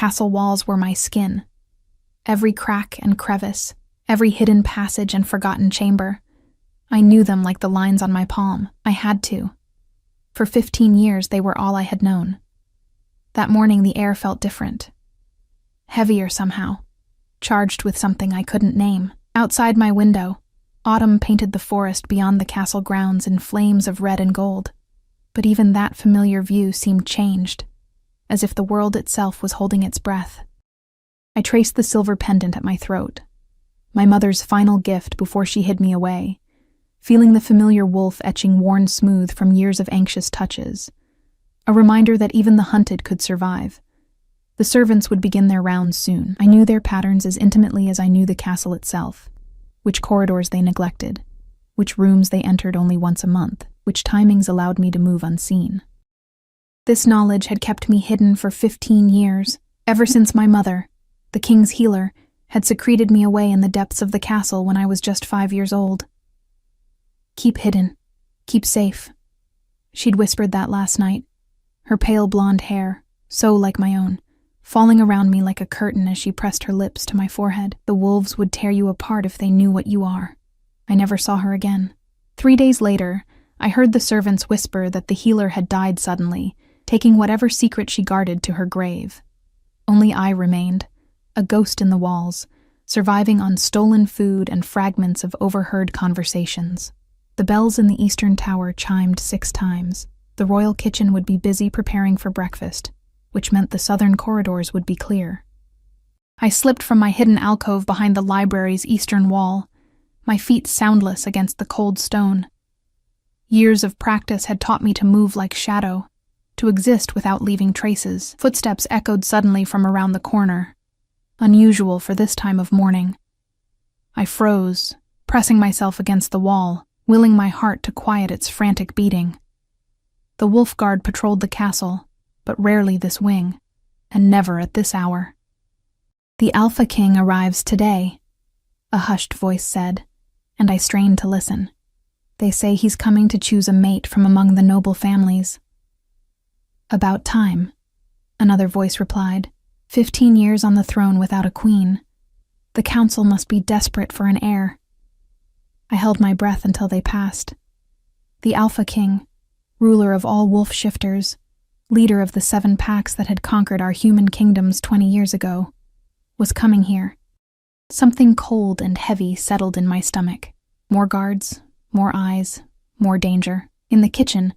castle walls were my skin. Every crack and crevice, every hidden passage and forgotten chamber. I knew them like the lines on my palm. I had to. For 15 years, they were all I had known. That morning, the air felt different. Heavier somehow, charged with something I couldn't name. Outside my window, autumn painted the forest beyond the castle grounds in flames of red and gold. But even that familiar view seemed changed, as if the world itself was holding its breath. I traced the silver pendant at my throat, my mother's final gift before she hid me away, feeling the familiar wolf etching worn smooth from years of anxious touches, a reminder that even the hunted could survive. The servants would begin their rounds soon. I knew their patterns as intimately as I knew the castle itself, which corridors they neglected, which rooms they entered only once a month, which timings allowed me to move unseen. This knowledge had kept me hidden for 15 years, ever since my mother, the king's healer, had secreted me away in the depths of the castle when I was just 5 years old. "Keep hidden. Keep safe." She'd whispered that last night, her pale blonde hair, so like my own, falling around me like a curtain as she pressed her lips to my forehead. "The wolves would tear you apart if they knew what you are." I never saw her again. 3 days later, I heard the servants whisper that the healer had died suddenly, taking whatever secret she guarded to her grave. Only I remained, a ghost in the walls, surviving on stolen food and fragments of overheard conversations. The bells in the eastern tower chimed 6 times. The royal kitchen would be busy preparing for breakfast, which meant the southern corridors would be clear. I slipped from my hidden alcove behind the library's eastern wall, my feet soundless against the cold stone. Years of practice had taught me to move like shadow, to exist without leaving traces. Footsteps echoed suddenly from around the corner, unusual for this time of morning. I froze, pressing myself against the wall, willing my heart to quiet its frantic beating. The wolf guard patrolled the castle, but rarely this wing, and never at this hour. "The Alpha King arrives today," a hushed voice said, and I strained to listen. "They say he's coming to choose a mate from among the noble families." "About time," another voice replied. 15 years on the throne without a queen. The council must be desperate for an heir. I held my breath until they passed. The Alpha King, ruler of all wolf shifters, leader of the 7 packs that had conquered our human kingdoms 20 years ago, was coming here. Something cold and heavy settled in my stomach. More guards, more eyes, more danger. In the kitchen,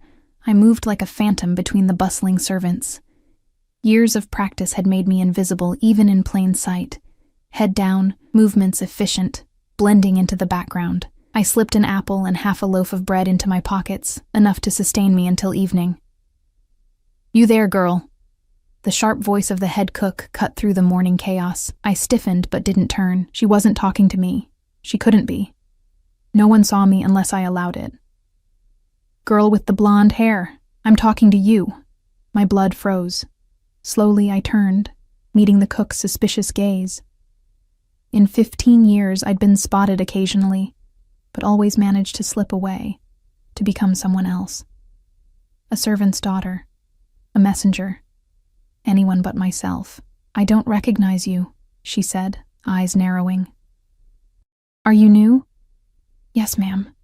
I moved like a phantom between the bustling servants. Years of practice had made me invisible even in plain sight. Head down, movements efficient, blending into the background. I slipped an apple and half a loaf of bread into my pockets, enough to sustain me until evening. "You there, girl?" The sharp voice of the head cook cut through the morning chaos. I stiffened but didn't turn. She wasn't talking to me. She couldn't be. No one saw me unless I allowed it. "Girl with the blonde hair, I'm talking to you." My blood froze. Slowly I turned, meeting the cook's suspicious gaze. In 15 years I'd been spotted occasionally, but always managed to slip away, to become someone else. A servant's daughter, a messenger, anyone but myself. "I don't recognize you," she said, eyes narrowing. "Are you new?" "Yes, ma'am,"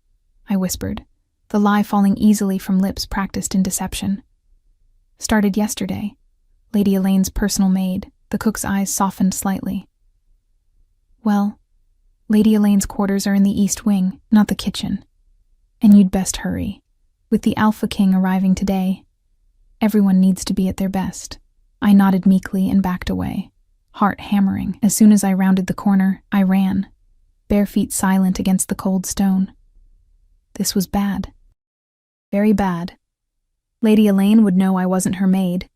I whispered, the lie falling easily from lips practiced in deception. "Started yesterday. Lady Elaine's personal maid." The cook's eyes softened slightly. "Well, Lady Elaine's quarters are in the east wing, not the kitchen. And you'd best hurry. With the Alpha King arriving today, everyone needs to be at their best." I nodded meekly and backed away, heart hammering. As soon as I rounded the corner, I ran, bare feet silent against the cold stone. This was bad. Very bad. Lady Elaine would know I wasn't her maid.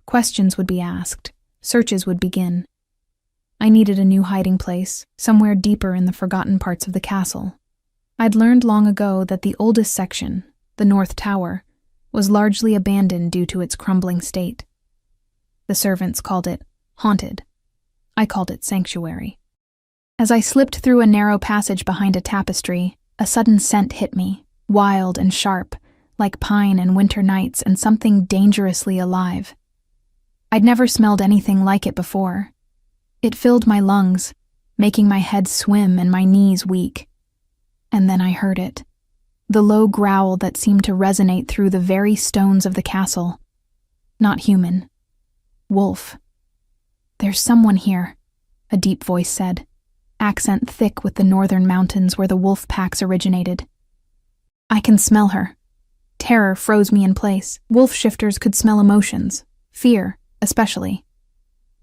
Questions would be asked. Searches would begin. I needed a new hiding place, somewhere deeper in the forgotten parts of the castle. I'd learned long ago that the oldest section, the North Tower, was largely abandoned due to its crumbling state. The servants called it haunted. I called it sanctuary. As I slipped through a narrow passage behind a tapestry, a sudden scent hit me, wild and sharp, like pine and winter nights and something dangerously alive. I'd never smelled anything like it before. It filled my lungs, making my head swim and my knees weak. And then I heard it. The low growl that seemed to resonate through the very stones of the castle. Not human. Wolf. "There's someone here," a deep voice said, accent thick with the northern mountains where the wolf packs originated. "I can smell her." Terror froze me in place. Wolf shifters could smell emotions, fear, especially.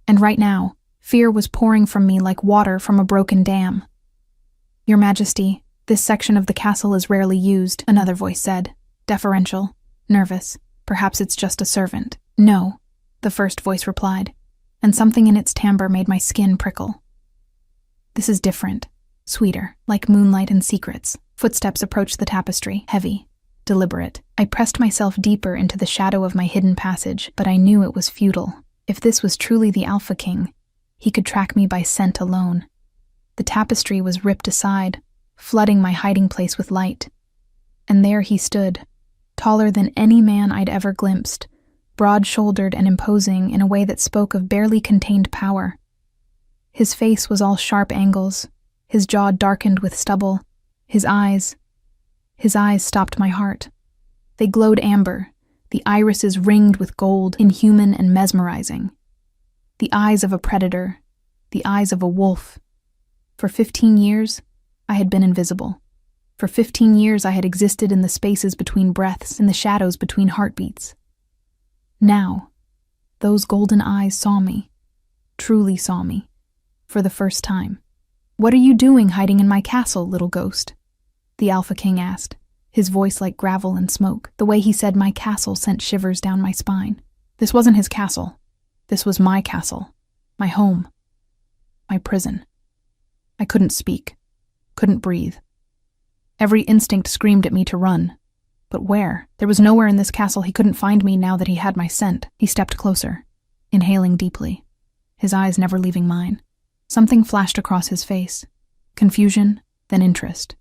And right now, fear was pouring from me like water from a broken dam. "Your Majesty, this section of the castle is rarely used," another voice said, deferential, nervous. "Perhaps it's just a servant." "No," the first voice replied, and something in its timbre made my skin prickle. "This is different, sweeter, like moonlight and secrets." Footsteps approached the tapestry, heavy, deliberate. I pressed myself deeper into the shadow of my hidden passage, but I knew it was futile. If this was truly the Alpha King, he could track me by scent alone. The tapestry was ripped aside, flooding my hiding place with light. And there he stood, taller than any man I'd ever glimpsed, broad-shouldered and imposing in a way that spoke of barely contained power. His face was all sharp angles, his jaw darkened with stubble, his eyes stopped my heart. They glowed amber, the irises ringed with gold, inhuman and mesmerizing. The eyes of a predator, the eyes of a wolf. For 15 years, I had been invisible. For 15 years I had existed in the spaces between breaths, in the shadows between heartbeats. Now, those golden eyes saw me, truly saw me, for the first time. "What are you doing hiding in my castle, little ghost?" the Alpha King asked, his voice like gravel and smoke. The way he said my castle sent shivers down my spine. This wasn't his castle. This was my castle, my home, my prison. I couldn't speak, couldn't breathe. Every instinct screamed at me to run. But where? There was nowhere in this castle he couldn't find me now that he had my scent. He stepped closer, inhaling deeply, his eyes never leaving mine. Something flashed across his face. Confusion, then interest,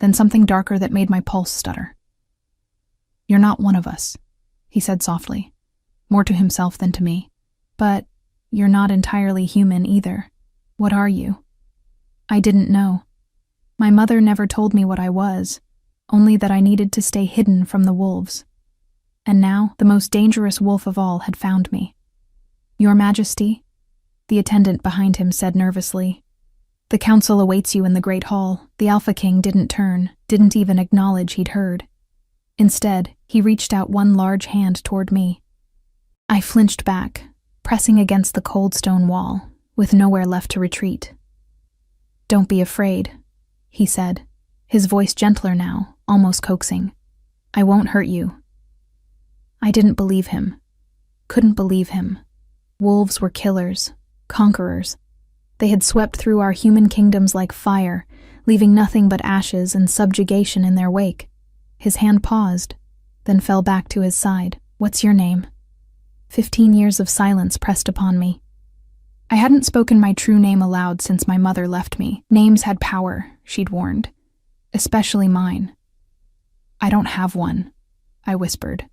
then something darker that made my pulse stutter. "You're not one of us," he said softly, more to himself than to me. "But you're not entirely human either. What are you?" I didn't know. My mother never told me what I was, only that I needed to stay hidden from the wolves. And now, the most dangerous wolf of all had found me. "Your Majesty," the attendant behind him said nervously. "The council awaits you in the Great Hall." The Alpha King didn't turn, didn't even acknowledge he'd heard. Instead, he reached out one large hand toward me. I flinched back, pressing against the cold stone wall, with nowhere left to retreat. "Don't be afraid," he said, his voice gentler now, almost coaxing. "I won't hurt you." I didn't believe him. Couldn't believe him. Wolves were killers, conquerors. They had swept through our human kingdoms like fire, leaving nothing but ashes and subjugation in their wake. His hand paused, then fell back to his side. "What's your name?" 15 years of silence pressed upon me. I hadn't spoken my true name aloud since my mother left me. Names had power, she'd warned. Especially mine. "I don't have one," I whispered.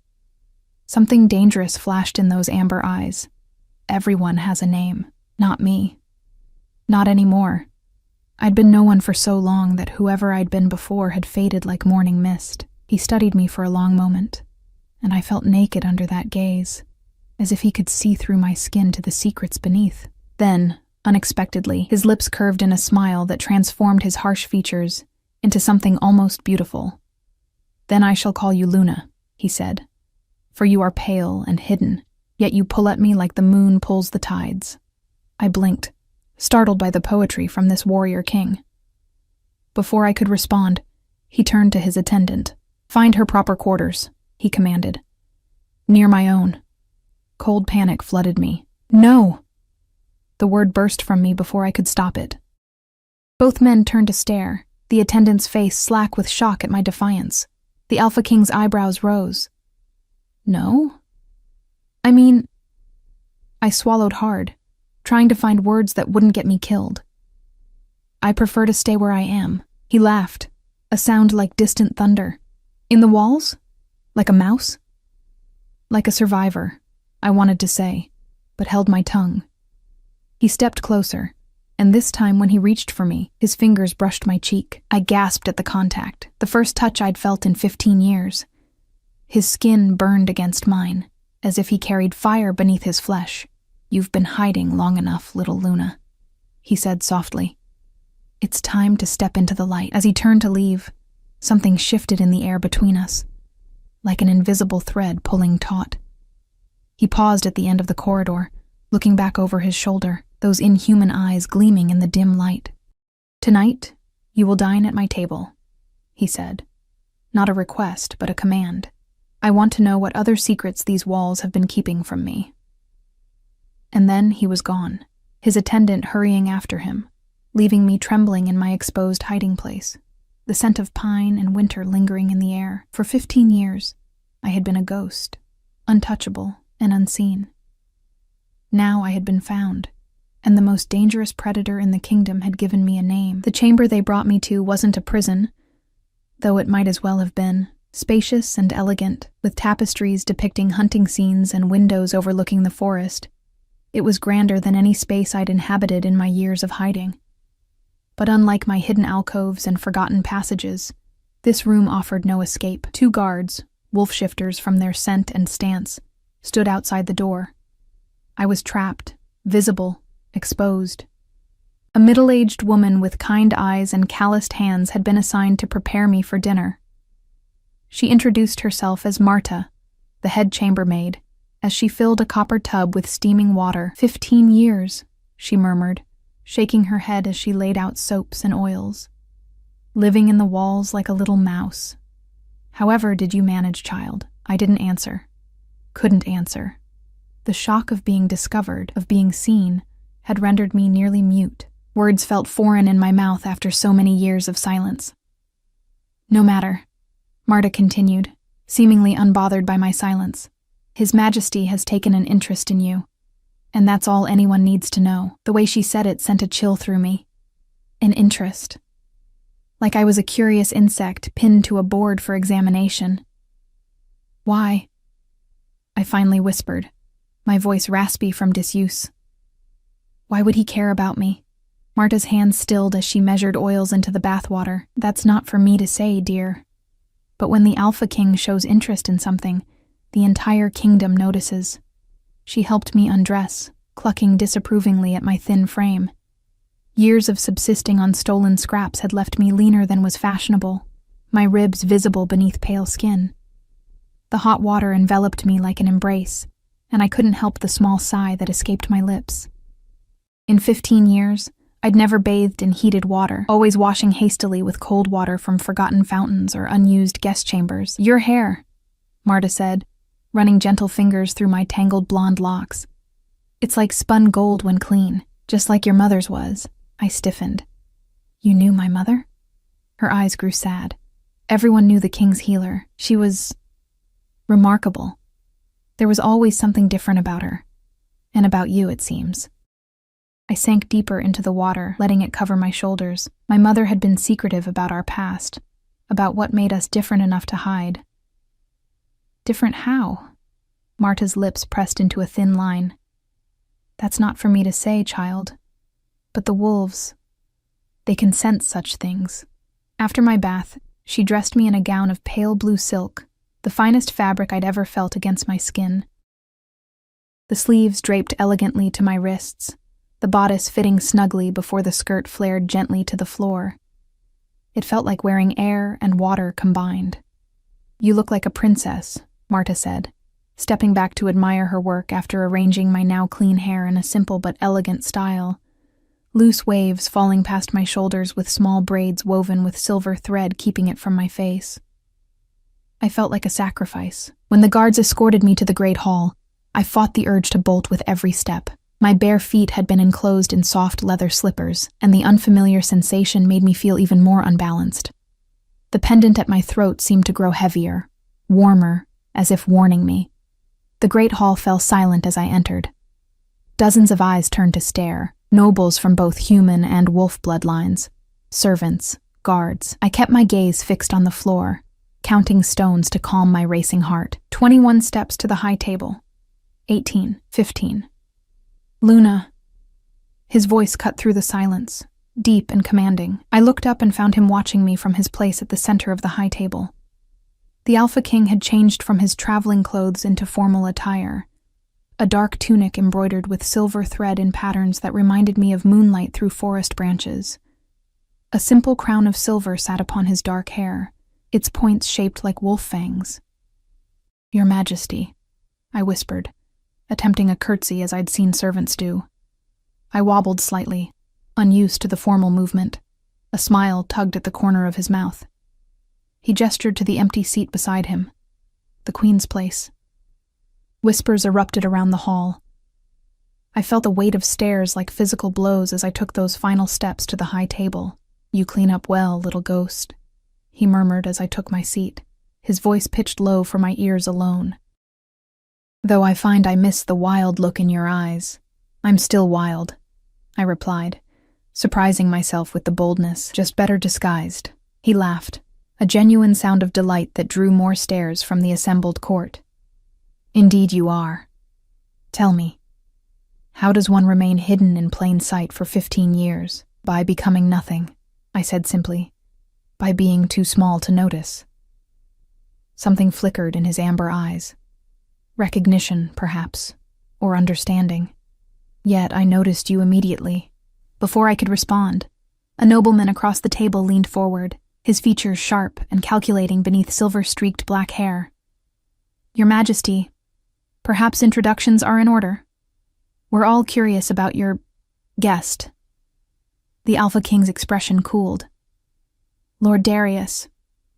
Something dangerous flashed in those amber eyes. Everyone has a name, not me. Not anymore. I'd been no one for so long that whoever I'd been before had faded like morning mist. He studied me for a long moment, and I felt naked under that gaze, as if he could see through my skin to the secrets beneath. Then, unexpectedly, his lips curved in a smile that transformed his harsh features into something almost beautiful. "Then I shall call you Luna," he said, "for you are pale and hidden, yet you pull at me like the moon pulls the tides." I blinked, startled by the poetry from this warrior king. Before I could respond, he turned to his attendant. "Find her proper quarters," he commanded. "Near my own." Cold panic flooded me. "No!" The word burst from me before I could stop it. Both men turned to stare, the attendant's face slack with shock at my defiance. The Alpha King's eyebrows rose. "No? I mean..." I swallowed hard, trying to find words that wouldn't get me killed. "I prefer to stay where I am." He laughed, a sound like distant thunder. "In the walls? Like a mouse?" "Like a survivor," I wanted to say, but held my tongue. He stepped closer, and this time when he reached for me, his fingers brushed my cheek. I gasped at the contact, the first touch I'd felt in 15 years. His skin burned against mine, as if he carried fire beneath his flesh. "You've been hiding long enough, little Luna," he said softly. "It's time to step into the light." As he turned to leave, something shifted in the air between us, like an invisible thread pulling taut. He paused at the end of the corridor, looking back over his shoulder, those inhuman eyes gleaming in the dim light. "Tonight, you will dine at my table," he said. Not a request, but a command. "I want to know what other secrets these walls have been keeping from me." And then he was gone, his attendant hurrying after him, leaving me trembling in my exposed hiding place, the scent of pine and winter lingering in the air. For 15 years, I had been a ghost, untouchable and unseen. Now I had been found, and the most dangerous predator in the kingdom had given me a name. The chamber they brought me to wasn't a prison, though it might as well have been. Spacious and elegant, with tapestries depicting hunting scenes and windows overlooking the forest, it was grander than any space I'd inhabited in my years of hiding. But unlike my hidden alcoves and forgotten passages, this room offered no escape. 2 guards, wolf shifters from their scent and stance, stood outside the door. I was trapped, visible, exposed. A middle-aged woman with kind eyes and calloused hands had been assigned to prepare me for dinner. She introduced herself as Marta, the head chambermaid, as she filled a copper tub with steaming water. 15 years, she murmured, shaking her head as she laid out soaps and oils. "Living in the walls like a little mouse. However did you manage, child?" I didn't answer. Couldn't answer. The shock of being discovered, of being seen, had rendered me nearly mute. Words felt foreign in my mouth after so many years of silence. "No matter," Marta continued, seemingly unbothered by my silence. "His Majesty has taken an interest in you, and that's all anyone needs to know." The way she said it sent a chill through me. An interest. Like I was a curious insect pinned to a board for examination. "Why?" I finally whispered, my voice raspy from disuse. "Why would he care about me?" Marta's hand stilled as she measured oils into the bathwater. "That's not for me to say, dear. But when the Alpha King shows interest in something, the entire kingdom notices." She helped me undress, clucking disapprovingly at my thin frame. Years of subsisting on stolen scraps had left me leaner than was fashionable, my ribs visible beneath pale skin. The hot water enveloped me like an embrace, and I couldn't help the small sigh that escaped my lips. In 15 years, I'd never bathed in heated water, always washing hastily with cold water from forgotten fountains or unused guest chambers. "Your hair," Marta said, running gentle fingers through my tangled blonde locks. "It's like spun gold when clean, just like your mother's was." I stiffened. "You knew my mother?" Her eyes grew sad. Everyone knew the king's healer. She was remarkable. There was always something different about her. And about you, it seems. I sank deeper into the water, letting it cover my shoulders. My mother had been secretive about our past, about what made us different enough to hide. "Different how?" Marta's lips pressed into a thin line. "That's not for me to say, child. But the wolves, they can sense such things." After my bath, she dressed me in a gown of pale blue silk, the finest fabric I'd ever felt against my skin. The sleeves draped elegantly to my wrists, the bodice fitting snugly before the skirt flared gently to the floor. It felt like wearing air and water combined. "You look like a princess," Marta said, stepping back to admire her work after arranging my now clean hair in a simple but elegant style. Loose waves falling past my shoulders with small braids woven with silver thread keeping it from my face. I felt like a sacrifice. When the guards escorted me to the great hall, I fought the urge to bolt with every step. My bare feet had been enclosed in soft leather slippers, and the unfamiliar sensation made me feel even more unbalanced. The pendant at my throat seemed to grow heavier, warmer, as if warning me. The great hall fell silent as I entered. Dozens of eyes turned to stare, nobles from both human and wolf bloodlines, servants, guards. I kept my gaze fixed on the floor, counting stones to calm my racing heart. 21 steps to the high table. 18, 15. Luna. His voice cut through the silence, deep and commanding. I looked up and found him watching me from his place at the center of the high table. The Alpha King had changed from his traveling clothes into formal attire, a dark tunic embroidered with silver thread in patterns that reminded me of moonlight through forest branches. A simple crown of silver sat upon his dark hair, its points shaped like wolf fangs. "Your Majesty," I whispered, attempting a curtsy as I'd seen servants do. I wobbled slightly, unused to the formal movement. A smile tugged at the corner of his mouth. He gestured to the empty seat beside him. The Queen's place. Whispers erupted around the hall. I felt a weight of stares like physical blows as I took those final steps to the high table. "You clean up well, little ghost," he murmured as I took my seat, his voice pitched low for my ears alone. "Though I find I miss the wild look in your eyes. I'm still wild," I replied, surprising myself with the boldness, just better disguised. He laughed, a genuine sound of delight that drew more stares from the assembled court. "Indeed you are. Tell me, how does one remain hidden in plain sight for 15 years? By becoming nothing," I said simply. "By being too small to notice." Something flickered in his amber eyes. Recognition, perhaps, or understanding. Yet I noticed you immediately. Before I could respond, a nobleman across the table leaned forward, his features sharp and calculating beneath silver-streaked black hair. "Your Majesty, perhaps introductions are in order. We're all curious about your guest." The Alpha King's expression cooled. "Lord Darius,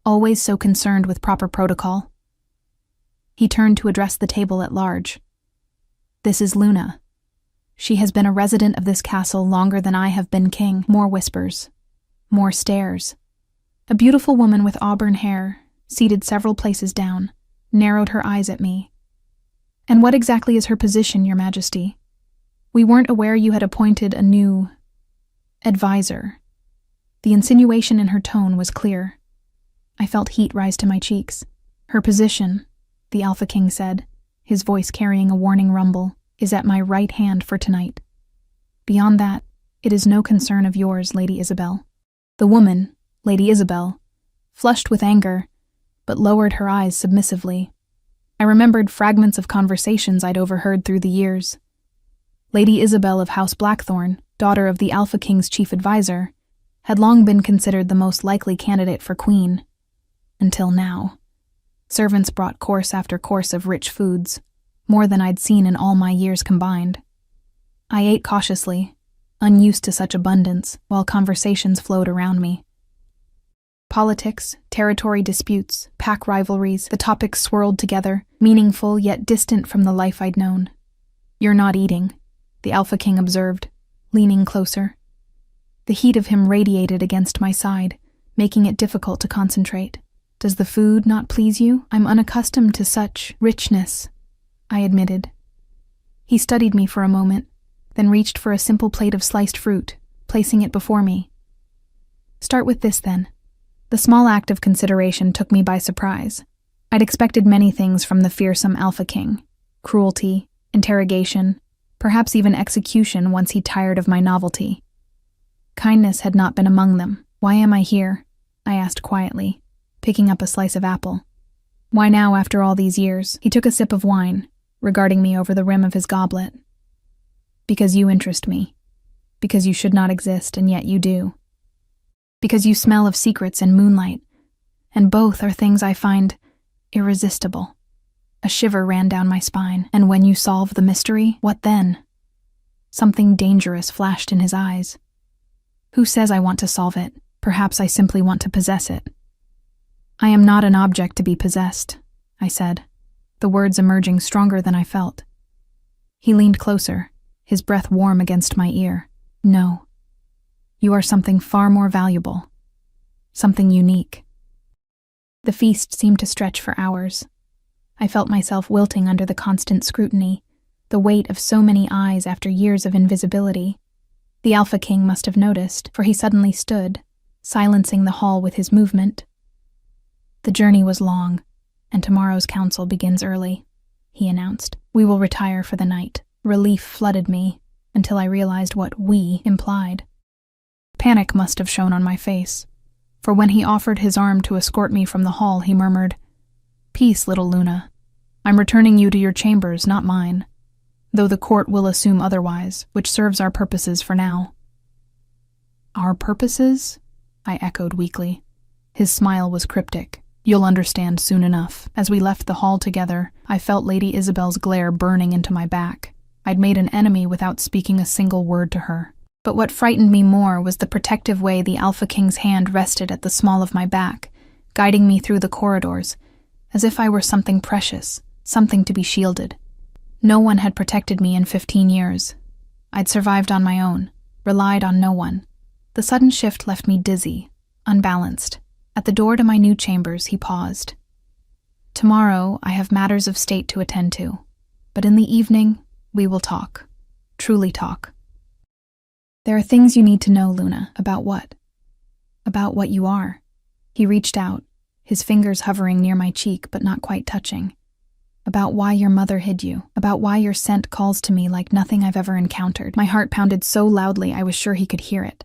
always so concerned with proper protocol." He turned to address the table at large. "This is Luna. She has been a resident of this castle longer than I have been king." More whispers. More stares. A beautiful woman with auburn hair, seated several places down, narrowed her eyes at me. "And what exactly is her position, Your Majesty? We weren't aware you had appointed a new advisor." The insinuation in her tone was clear. I felt heat rise to my cheeks. "Her position," the Alpha King said, his voice carrying a warning rumble, "is at my right hand for tonight. Beyond that, it is no concern of yours, Lady Isabel." The woman, Lady Isabel, flushed with anger, but lowered her eyes submissively. I remembered fragments of conversations I'd overheard through the years. Lady Isabel of House Blackthorn, daughter of the Alpha King's chief advisor, had long been considered the most likely candidate for queen. Until now. Servants brought course after course of rich foods, more than I'd seen in all my years combined. I ate cautiously, unused to such abundance, while conversations flowed around me. Politics, territory disputes, pack rivalries, the topics swirled together, meaningful yet distant from the life I'd known. "You're not eating," the Alpha King observed, leaning closer. The heat of him radiated against my side, making it difficult to concentrate. "Does the food not please you? I'm unaccustomed to such richness," I admitted. He studied me for a moment, then reached for a simple plate of sliced fruit, placing it before me. "Start with this, then." The small act of consideration took me by surprise. I'd expected many things from the fearsome Alpha King: cruelty, interrogation, perhaps even execution once he tired of my novelty. Kindness had not been among them. "Why am I here?" I asked quietly, picking up a slice of apple. "Why now after all these years?" He took a sip of wine, regarding me over the rim of his goblet. "Because you interest me. Because you should not exist, and yet you do. Because you smell of secrets and moonlight, and both are things I find irresistible." A shiver ran down my spine. "And when you solve the mystery, what then?" Something dangerous flashed in his eyes. "Who says I want to solve it? Perhaps I simply want to possess it." "I am not an object to be possessed," I said, the words emerging stronger than I felt. He leaned closer, his breath warm against my ear. "No. You are something far more valuable. Something unique." The feast seemed to stretch for hours. I felt myself wilting under the constant scrutiny, the weight of so many eyes after years of invisibility. The Alpha King must have noticed, for he suddenly stood, silencing the hall with his movement. "The journey was long, and tomorrow's council begins early," he announced. "We will retire for the night." Relief flooded me, until I realized what "we" implied. Panic must have shown on my face, for when he offered his arm to escort me from the hall, he murmured, "Peace, little Luna. I'm returning you to your chambers, not mine, though the court will assume otherwise, which serves our purposes for now." "Our purposes?" I echoed weakly. His smile was cryptic. "You'll understand soon enough." As we left the hall together, I felt Lady Isabel's glare burning into my back. I'd made an enemy without speaking a single word to her. But what frightened me more was the protective way the Alpha King's hand rested at the small of my back, guiding me through the corridors, as if I were something precious, something to be shielded. No one had protected me in 15 years. I'd survived on my own, relied on no one. The sudden shift left me dizzy, unbalanced. At the door to my new chambers, he paused. "Tomorrow, I have matters of state to attend to, but in the evening, we will talk. Truly talk. There are things you need to know, Luna." "About what?" "About what you are." He reached out, his fingers hovering near my cheek but not quite touching. "About why your mother hid you. About why your scent calls to me like nothing I've ever encountered." My heart pounded so loudly I was sure he could hear it.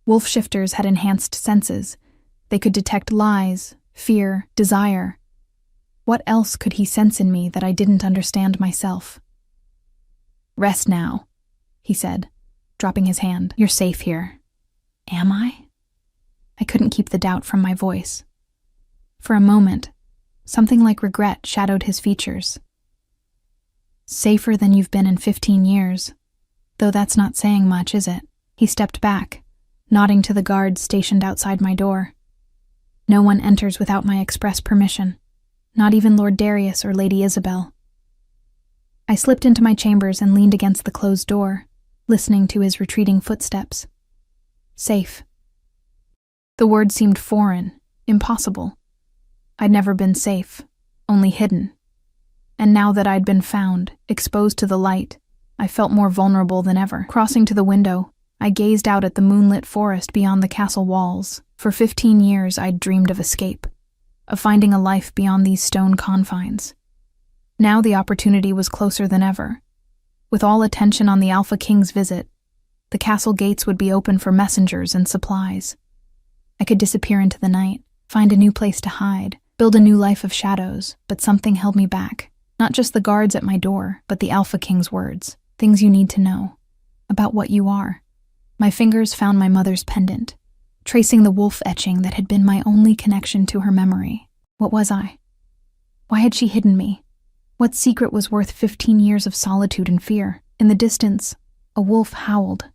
Wolf shifters had enhanced senses. They could detect lies, fear, desire. What else could he sense in me that I didn't understand myself? "Rest now," he said, dropping his hand. "You're safe here." Am I? I couldn't keep the doubt from my voice. For a moment, something like regret shadowed his features. "Safer than you've been in 15 years, though that's not saying much, is it?" He stepped back, nodding to the guards stationed outside my door. "No one enters without my express permission, not even Lord Darius or Lady Isabel." I slipped into my chambers and leaned against the closed door, listening to his retreating footsteps. Safe. The word seemed foreign, impossible. I'd never been safe, only hidden. And now that I'd been found, exposed to the light, I felt more vulnerable than ever. Crossing to the window, I gazed out at the moonlit forest beyond the castle walls. For 15 years I'd dreamed of escape, of finding a life beyond these stone confines. Now the opportunity was closer than ever. With all attention on the Alpha King's visit, the castle gates would be open for messengers and supplies. I could disappear into the night, find a new place to hide, build a new life of shadows, but something held me back. Not just the guards at my door, but the Alpha King's words. Things you need to know. About what you are. My fingers found my mother's pendant, tracing the wolf etching that had been my only connection to her memory. What was I? Why had she hidden me? What secret was worth 15 years of solitude and fear? In the distance, a wolf howled.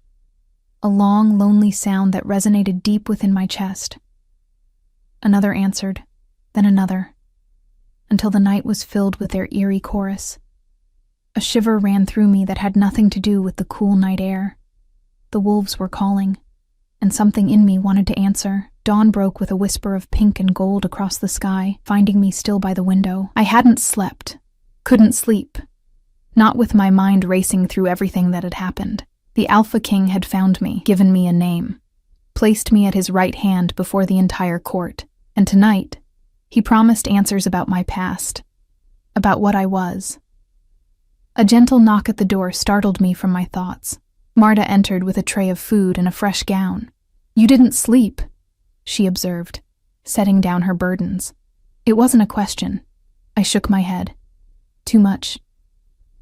A long, lonely sound that resonated deep within my chest. Another answered, then another, until the night was filled with their eerie chorus. A shiver ran through me that had nothing to do with the cool night air. The wolves were calling, and something in me wanted to answer. Dawn broke with a whisper of pink and gold across the sky, finding me still by the window. I hadn't slept. Couldn't sleep. Not with my mind racing through everything that had happened. The Alpha King had found me, given me a name, placed me at his right hand before the entire court, and tonight, he promised answers about my past, about what I was. A gentle knock at the door startled me from my thoughts. Marta entered with a tray of food and a fresh gown. "You didn't sleep," she observed, setting down her burdens. It wasn't a question. I shook my head. "Too much.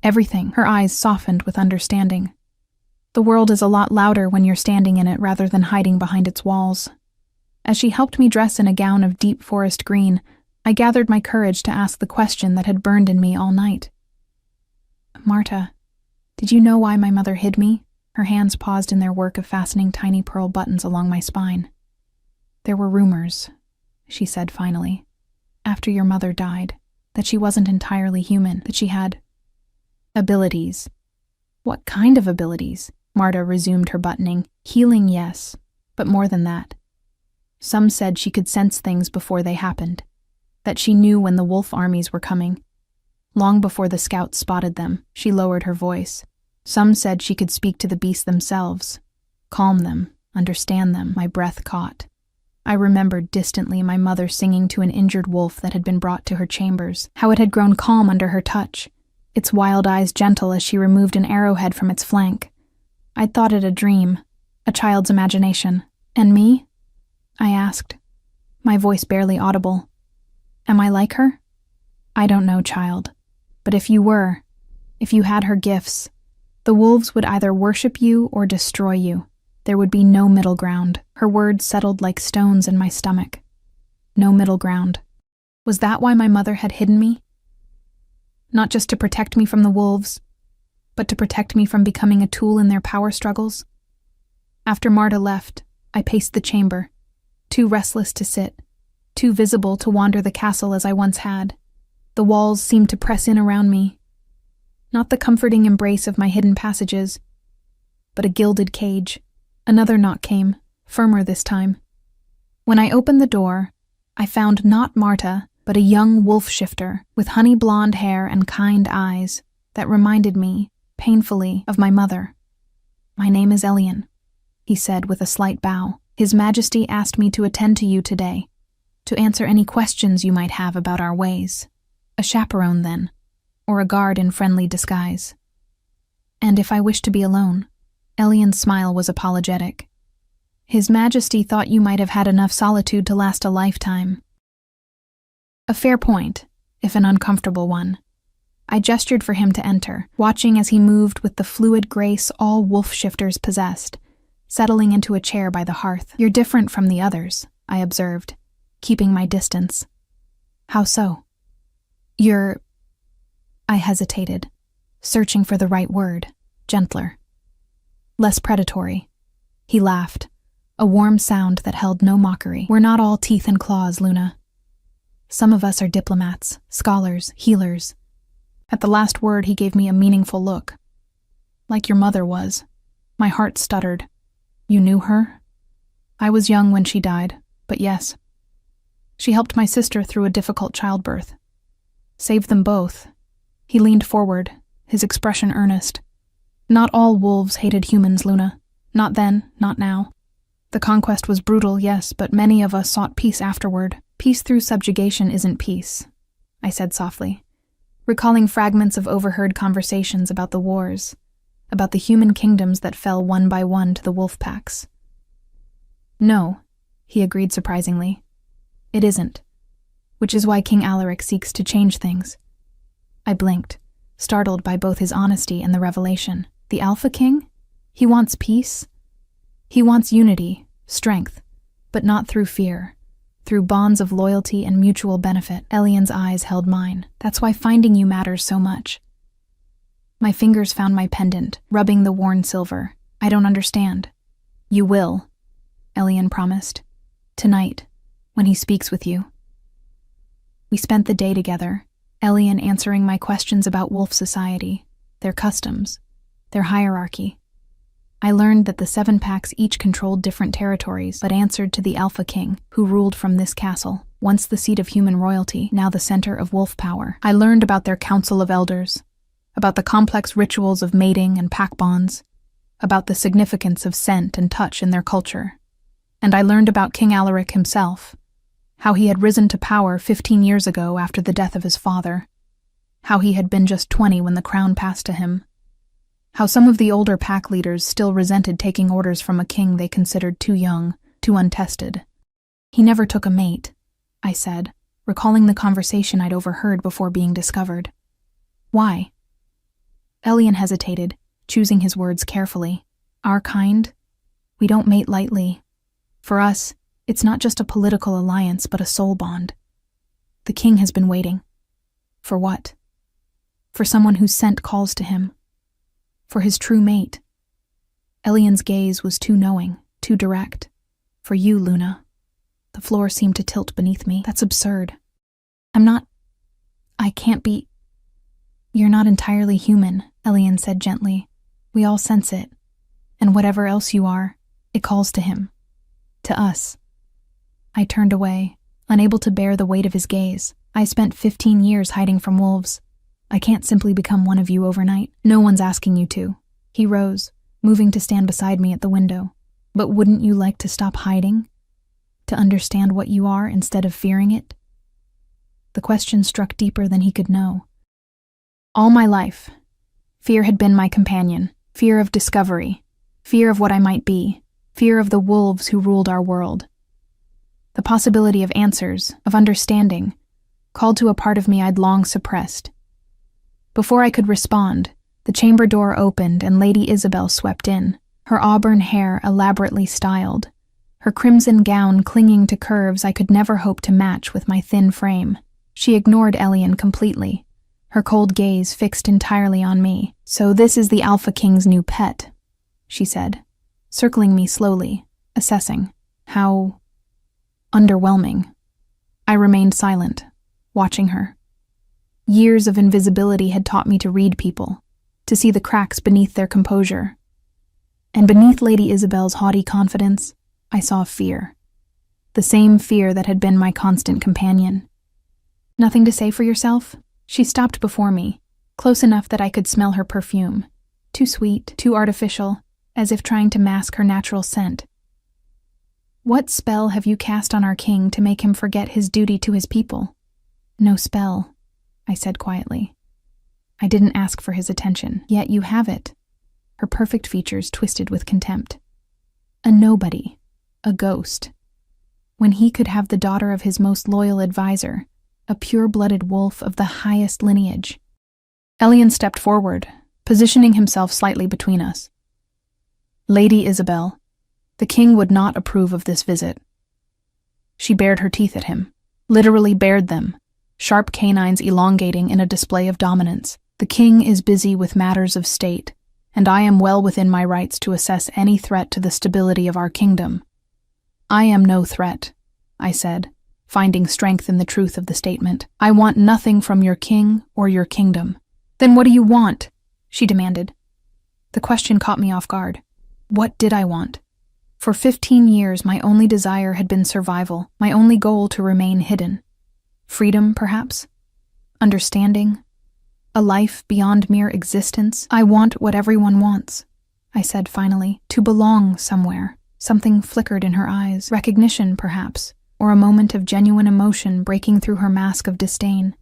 Everything." Her eyes softened with understanding. "The world is a lot louder when you're standing in it rather than hiding behind its walls." As she helped me dress in a gown of deep forest green, I gathered my courage to ask the question that had burned in me all night. "Marta, did you know why my mother hid me?" Her hands paused in their work of fastening tiny pearl buttons along my spine. "There were rumors," she said finally, "after your mother died, that she wasn't entirely human, that she had abilities." "What kind of abilities?" Marta resumed her buttoning. "Healing, yes, but more than that. Some said she could sense things before they happened, that she knew when the wolf armies were coming. Long before the scouts spotted them." She lowered her voice. "Some said she could speak to the beasts themselves, calm them, understand them." My breath caught. I remembered distantly my mother singing to an injured wolf that had been brought to her chambers, how it had grown calm under her touch, its wild eyes gentle as she removed an arrowhead from its flank. I'd thought it a dream, a child's imagination. And me? I asked, my voice barely audible. Am I like her? I don't know, child. But if you were, if you had her gifts, the wolves would either worship you or destroy you. There would be no middle ground. Her words settled like stones in my stomach. No middle ground. Was that why my mother had hidden me? Not just to protect me from the wolves, but to protect me from becoming a tool in their power struggles? After Marta left, I paced the chamber, too restless to sit, too visible to wander the castle as I once had. The walls seemed to press in around me. Not the comforting embrace of my hidden passages, but a gilded cage. Another knock came, firmer this time. When I opened the door, I found not Marta, but a young wolf shifter with honey blonde hair and kind eyes that reminded me, painfully, of my mother. My name is Elian, he said with a slight bow. His Majesty asked me to attend to you today, to answer any questions you might have about our ways. A chaperone, then, or a guard in friendly disguise. And if I wish to be alone? Elian's smile was apologetic. His Majesty thought you might have had enough solitude to last a lifetime. A fair point, if an uncomfortable one. I gestured for him to enter, watching as he moved with the fluid grace all wolf shifters possessed, settling into a chair by the hearth. You're different from the others, I observed, keeping my distance. How so? I hesitated, searching for the right word, gentler. Less predatory. He laughed, a warm sound that held no mockery. We're not all teeth and claws, Luna. Some of us are diplomats, scholars, healers. At the last word, he gave me a meaningful look. Like your mother was. My heart stuttered. You knew her? I was young when she died, but yes. She helped my sister through a difficult childbirth. Saved them both. He leaned forward, his expression earnest. Not all wolves hated humans, Luna. Not then, not now. The conquest was brutal, yes, but many of us sought peace afterward. Peace through subjugation isn't peace, I said softly, recalling fragments of overheard conversations about the wars, about the human kingdoms that fell one by one to the wolf packs. No, he agreed surprisingly. It isn't. Which is why King Alaric seeks to change things. I blinked, startled by both his honesty and the revelation. The Alpha King? He wants peace? He wants unity, strength, but not through fear. Through bonds of loyalty and mutual benefit. Elian's eyes held mine. That's why finding you matters so much. My fingers found my pendant, rubbing the worn silver. I don't understand. You will, Elian promised. Tonight, when he speaks with you. We spent the day together, Elian answering my questions about wolf society, their customs, their hierarchy. I learned that the 7 packs each controlled different territories, but answered to the Alpha King, who ruled from this castle, once the seat of human royalty, now the center of wolf power. I learned about their council of elders, about the complex rituals of mating and pack bonds, about the significance of scent and touch in their culture. And I learned about King Alaric himself, how he had risen to power 15 years ago after the death of his father, how he had been just 20 when the crown passed to him, how some of the older pack leaders still resented taking orders from a king they considered too young, too untested. He never took a mate, I said, recalling the conversation I'd overheard before being discovered. Why? Elian hesitated, choosing his words carefully. Our kind? We don't mate lightly. For us, it's not just a political alliance, but a soul bond. The king has been waiting. For what? For someone whose scent calls to him. For his true mate. Elian's gaze was too knowing, too direct. For you, Luna. The floor seemed to tilt beneath me. That's absurd. I can't be... You're not entirely human, Elian said gently. We all sense it. And whatever else you are, it calls to him. To us. I turned away, unable to bear the weight of his gaze. I spent 15 years hiding from wolves. I can't simply become one of you overnight. No one's asking you to. He rose, moving to stand beside me at the window. But wouldn't you like to stop hiding? To understand what you are instead of fearing it? The question struck deeper than he could know. All my life, fear had been my companion, fear of discovery, Fear of what I might be. Fear of the wolves who ruled our world. The possibility of answers, of understanding, called to a part of me I'd long suppressed. Before I could respond, the chamber door opened and Lady Isabel swept in, her auburn hair elaborately styled, her crimson gown clinging to curves I could never hope to match with my thin frame. She ignored Elian completely, her cold gaze fixed entirely on me. "So this is the Alpha King's new pet," she said, circling me slowly, assessing. How underwhelming. I remained silent, watching her. Years of invisibility had taught me to read people, to see the cracks beneath their composure. And beneath Lady Isabel's haughty confidence, I saw fear. The same fear that had been my constant companion. "Nothing to say for yourself?" She stopped before me, close enough that I could smell her perfume. Too sweet, too artificial, as if trying to mask her natural scent. "What spell have you cast on our king to make him forget his duty to his people?" "No spell," I said quietly. "I didn't ask for his attention, yet you have it." Her perfect features twisted with contempt. "A nobody, a ghost. When he could have the daughter of his most loyal advisor, a pure-blooded wolf of the highest lineage." Elian stepped forward, positioning himself slightly between us. "Lady Isabel, the king would not approve of this visit." She bared her teeth at him, literally bared them, sharp canines elongating in a display of dominance. "The king is busy with matters of state, and I am well within my rights to assess any threat to the stability of our kingdom." "I am no threat," I said, finding strength in the truth of the statement. "I want nothing from your king or your kingdom." "Then what do you want?" she demanded. The question caught me off guard. What did I want? For 15 years, my only desire had been survival, my only goal to remain hidden. Freedom, perhaps? Understanding? A life beyond mere existence? "I want what everyone wants," I said finally, "to belong somewhere." Something flickered in her eyes, recognition, perhaps, or a moment of genuine emotion breaking through her mask of disdain.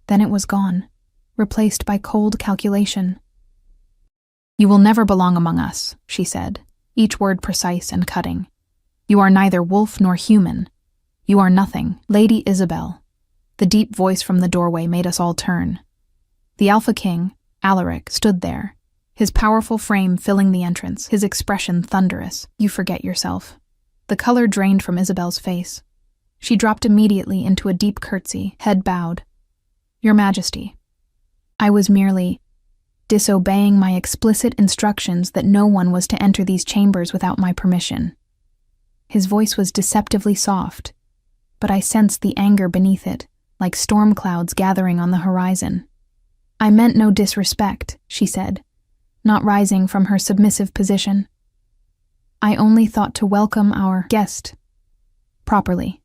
Then it was gone, replaced by cold calculation. "You will never belong among us," she said, each word precise and cutting. "You are neither wolf nor human. You are nothing." "Lady Isabel." The deep voice from the doorway made us all turn. The Alpha King, Alaric, stood there, his powerful frame filling the entrance, his expression thunderous. "You forget yourself." The color drained from Isabel's face. She dropped immediately into a deep curtsy, head bowed. "Your Majesty." I was merely disobeying my explicit instructions that no one was to enter these chambers without my permission. His voice was deceptively soft, but I sensed the anger beneath it, like storm clouds gathering on the horizon. "I meant no disrespect," she said, not rising from her submissive position. "I only thought to welcome our guest properly.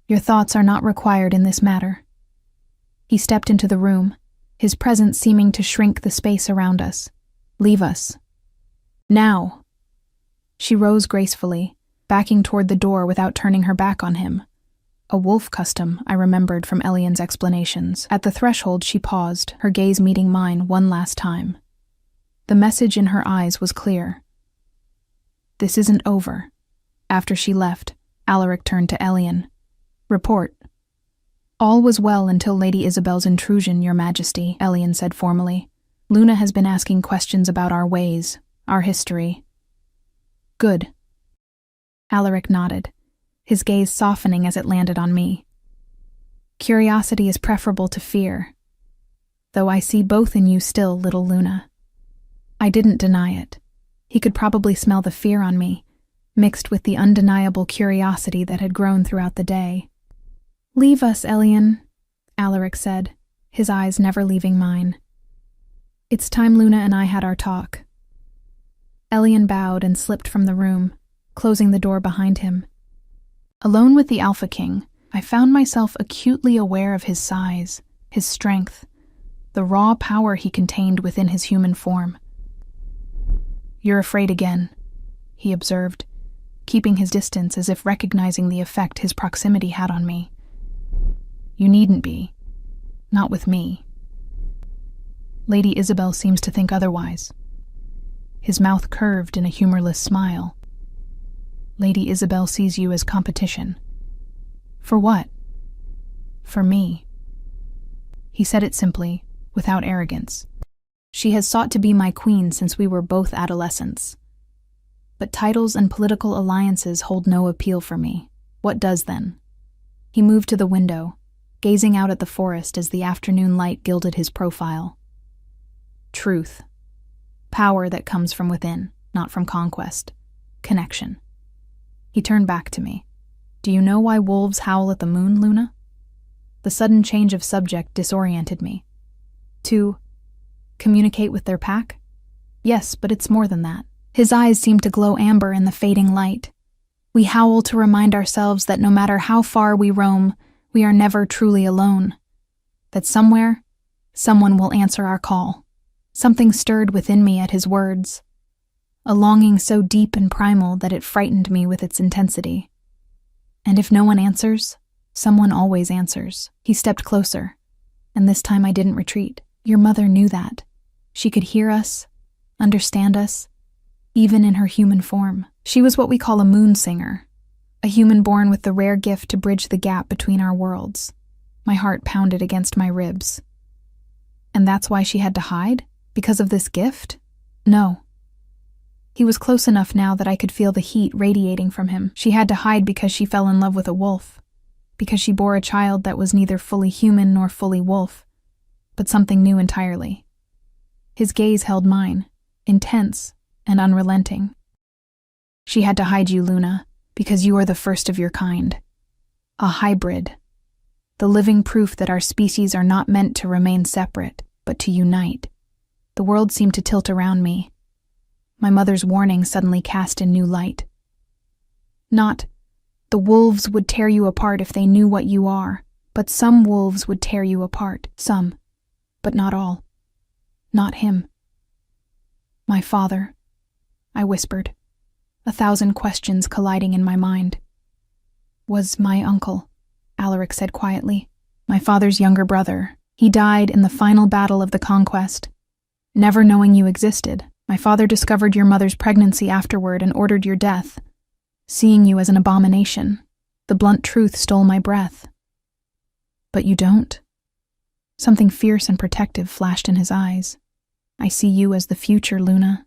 Your thoughts are not required in this matter." He stepped into the room, his presence seeming to shrink the space around us. "Leave us. Now." She rose gracefully, backing toward the door without turning her back on him. A wolf custom, I remembered from Elian's explanations. At the threshold she paused, her gaze meeting mine one last time. The message in her eyes was clear. "This isn't over." After she left, Alaric turned to Elian. "Report." "All was well until Lady Isabel's intrusion, Your Majesty," Elian said formally. "Luna has been asking questions about our ways, our history." "Good." Alaric nodded, his gaze softening as it landed on me. "Curiosity is preferable to fear, though I see both in you still, little Luna." I didn't deny it. He could probably smell the fear on me, mixed with the undeniable curiosity that had grown throughout the day. "Leave us, Elian," Alaric said, his eyes never leaving mine. "It's time Luna and I had our talk." Elian bowed and slipped from the room, closing the door behind him. Alone with the Alpha King, I found myself acutely aware of his size, his strength, the raw power he contained within his human form. "You're afraid again," he observed, keeping his distance as if recognizing the effect his proximity had on me. "You needn't be. Not with me. Lady Isabel seems to think otherwise." his mouth curved in a humorless smile. Lady Isabel sees you as competition. For what? For me. He said it simply, without arrogance. She has sought to be my queen since we were both adolescents. But titles and political alliances hold no appeal for me. What does then? He moved to the window, gazing out at the forest as the afternoon light gilded his profile. Truth. Power that comes from within, not from conquest. Connection. He turned back to me. Do you know why wolves howl at the moon, Luna? The sudden change of subject disoriented me. To communicate with their pack? Yes, but it's more than that. His eyes seemed to glow amber in the fading light. We howl to remind ourselves that no matter how far we roam, we are never truly alone. That somewhere, someone will answer our call. Something stirred within me at his words. A longing so deep and primal that it frightened me with its intensity. And if no one answers, someone always answers. He stepped closer, and this time I didn't retreat. Your mother knew that. She could hear us, understand us, even in her human form. She was what we call a moon singer, a human born with the rare gift to bridge the gap between our worlds. My heart pounded against my ribs. And that's why she had to hide? Because of this gift? No. He was close enough now that I could feel the heat radiating from him. She had to hide because she fell in love with a wolf, because she bore a child that was neither fully human nor fully wolf, but something new entirely. His gaze held mine, intense and unrelenting. She had to hide you, Luna, because you are the first of your kind. A hybrid. The living proof that our species are not meant to remain separate, but to unite. The world seemed to tilt around me. My mother's warning suddenly cast in new light. Not, the wolves would tear you apart if they knew what you are, but some wolves would tear you apart. Some, but not all. Not him. My father, I whispered, 1,000 questions colliding in my mind. Was my uncle, Alaric said quietly, my father's younger brother. He died in the final battle of the conquest. Never knowing you existed, my father discovered your mother's pregnancy afterward and ordered your death. Seeing you as an abomination, the blunt truth stole my breath. But you don't? Something fierce and protective flashed in his eyes. I see you as the future, Luna.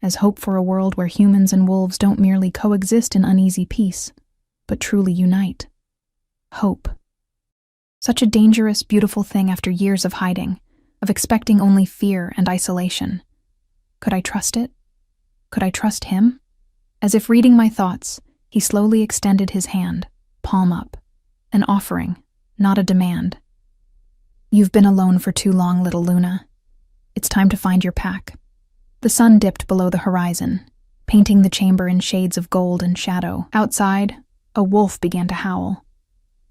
As hope for a world where humans and wolves don't merely coexist in uneasy peace, but truly unite. Hope. Such a dangerous, beautiful thing after years of hiding, of expecting only fear and isolation. Could I trust it? Could I trust him? As if reading my thoughts, he slowly extended his hand, palm up, an offering, not a demand. You've been alone for too long, little Luna. It's time to find your pack. The sun dipped below the horizon, painting the chamber in shades of gold and shadow. Outside, a wolf began to howl.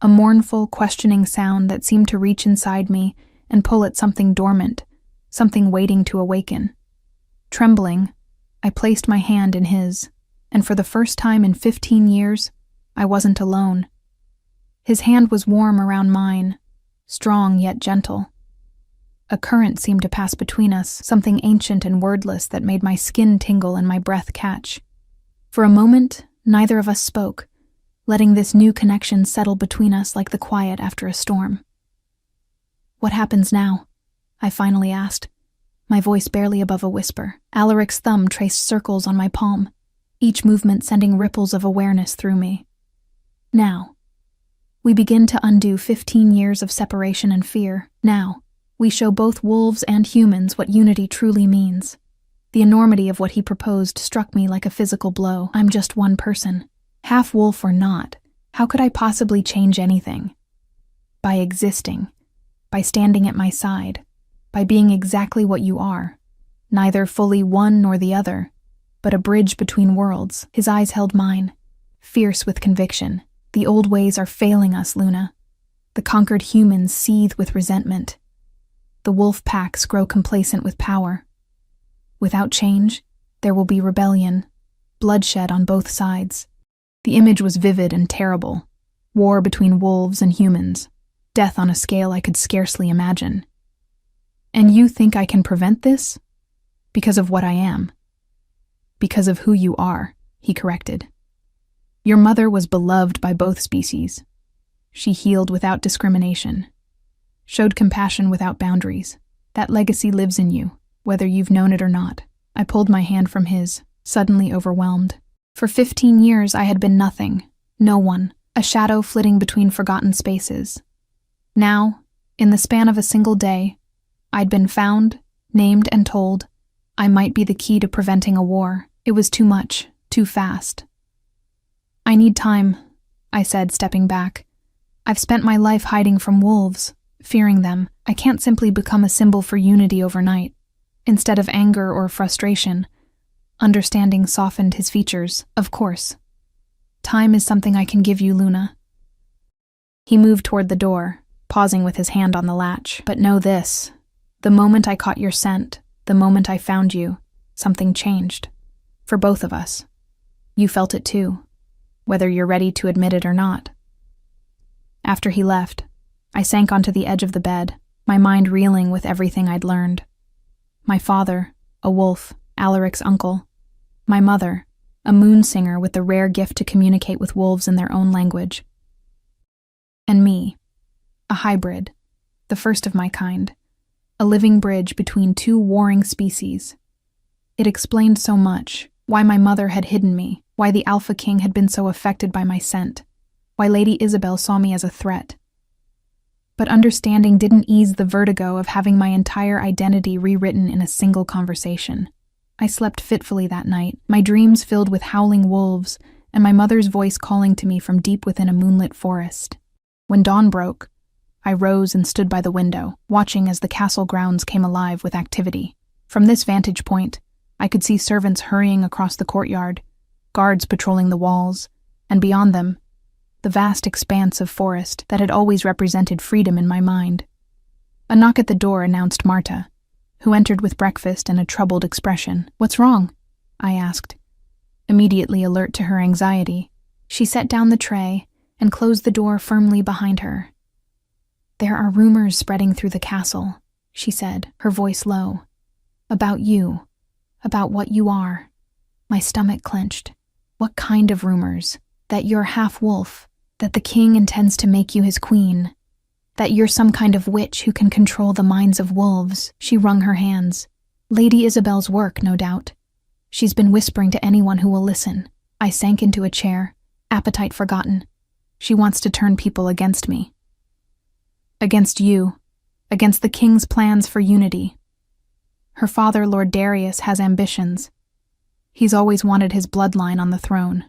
A mournful, questioning sound that seemed to reach inside me and pull at something dormant, something waiting to awaken. Trembling, I placed my hand in his, and for the first time in 15 years, I wasn't alone. His hand was warm around mine, strong yet gentle. A current seemed to pass between us, something ancient and wordless that made my skin tingle and my breath catch. For a moment, neither of us spoke, letting this new connection settle between us like the quiet after a storm. What happens now? I finally asked, my voice barely above a whisper. Alaric's thumb traced circles on my palm, each movement sending ripples of awareness through me. Now, we begin to undo 15 years of separation and fear. Now, we show both wolves and humans what unity truly means. The enormity of what he proposed struck me like a physical blow. I'm just one person. Half wolf or not, how could I possibly change anything? By existing, by standing at my side, by being exactly what you are, neither fully one nor the other, but a bridge between worlds. His eyes held mine, fierce with conviction. The old ways are failing us, Luna. The conquered humans seethe with resentment. The wolf packs grow complacent with power. Without change, there will be rebellion, bloodshed on both sides. The image was vivid and terrible. War between wolves and humans. Death on a scale I could scarcely imagine. And you think I can prevent this? Because of what I am. Because of who you are, he corrected. Your mother was beloved by both species. She healed without discrimination, showed compassion without boundaries. That legacy lives in you, whether you've known it or not. I pulled my hand from his, suddenly overwhelmed. For 15 years I had been nothing, no one, a shadow flitting between forgotten spaces. Now, in the span of a single day, I'd been found, named and told I might be the key to preventing a war. It was too much, too fast. I need time, I said, stepping back. I've spent my life hiding from wolves, fearing them. I can't simply become a symbol for unity overnight. Instead of anger or frustration, understanding softened his features. Of course. Time is something I can give you, Luna. He moved toward the door, pausing with his hand on the latch. But know this. The moment I caught your scent, the moment I found you, something changed. For both of us. You felt it too, whether you're ready to admit it or not. After he left, I sank onto the edge of the bed, my mind reeling with everything I'd learned. My father, a wolf, Alaric's uncle. My mother, a moon singer with the rare gift to communicate with wolves in their own language. And me, a hybrid, the first of my kind, a living bridge between two warring species. It explained so much, why my mother had hidden me, why the Alpha King had been so affected by my scent, why Lady Isabel saw me as a threat. But understanding didn't ease the vertigo of having my entire identity rewritten in a single conversation. I slept fitfully that night, my dreams filled with howling wolves, and my mother's voice calling to me from deep within a moonlit forest. When dawn broke, I rose and stood by the window, watching as the castle grounds came alive with activity. From this vantage point, I could see servants hurrying across the courtyard, guards patrolling the walls, and beyond them, the vast expanse of forest that had always represented freedom in my mind. A knock at the door announced Marta, who entered with breakfast and a troubled expression. "What's wrong?" I asked, immediately alert to her anxiety. She set down the tray and closed the door firmly behind her. "There are rumors spreading through the castle," she said, her voice low. "About you, about what you are." My stomach clenched. "What kind of rumors? That you're half-wolf, that the king intends to make you his queen, that you're some kind of witch who can control the minds of wolves." She wrung her hands. "Lady Isabel's work, no doubt. She's been whispering to anyone who will listen." I sank into a chair, appetite forgotten. "She wants to turn people against me. Against you. Against the king's plans for unity. Her father, Lord Darius, has ambitions. He's always wanted his bloodline on the throne."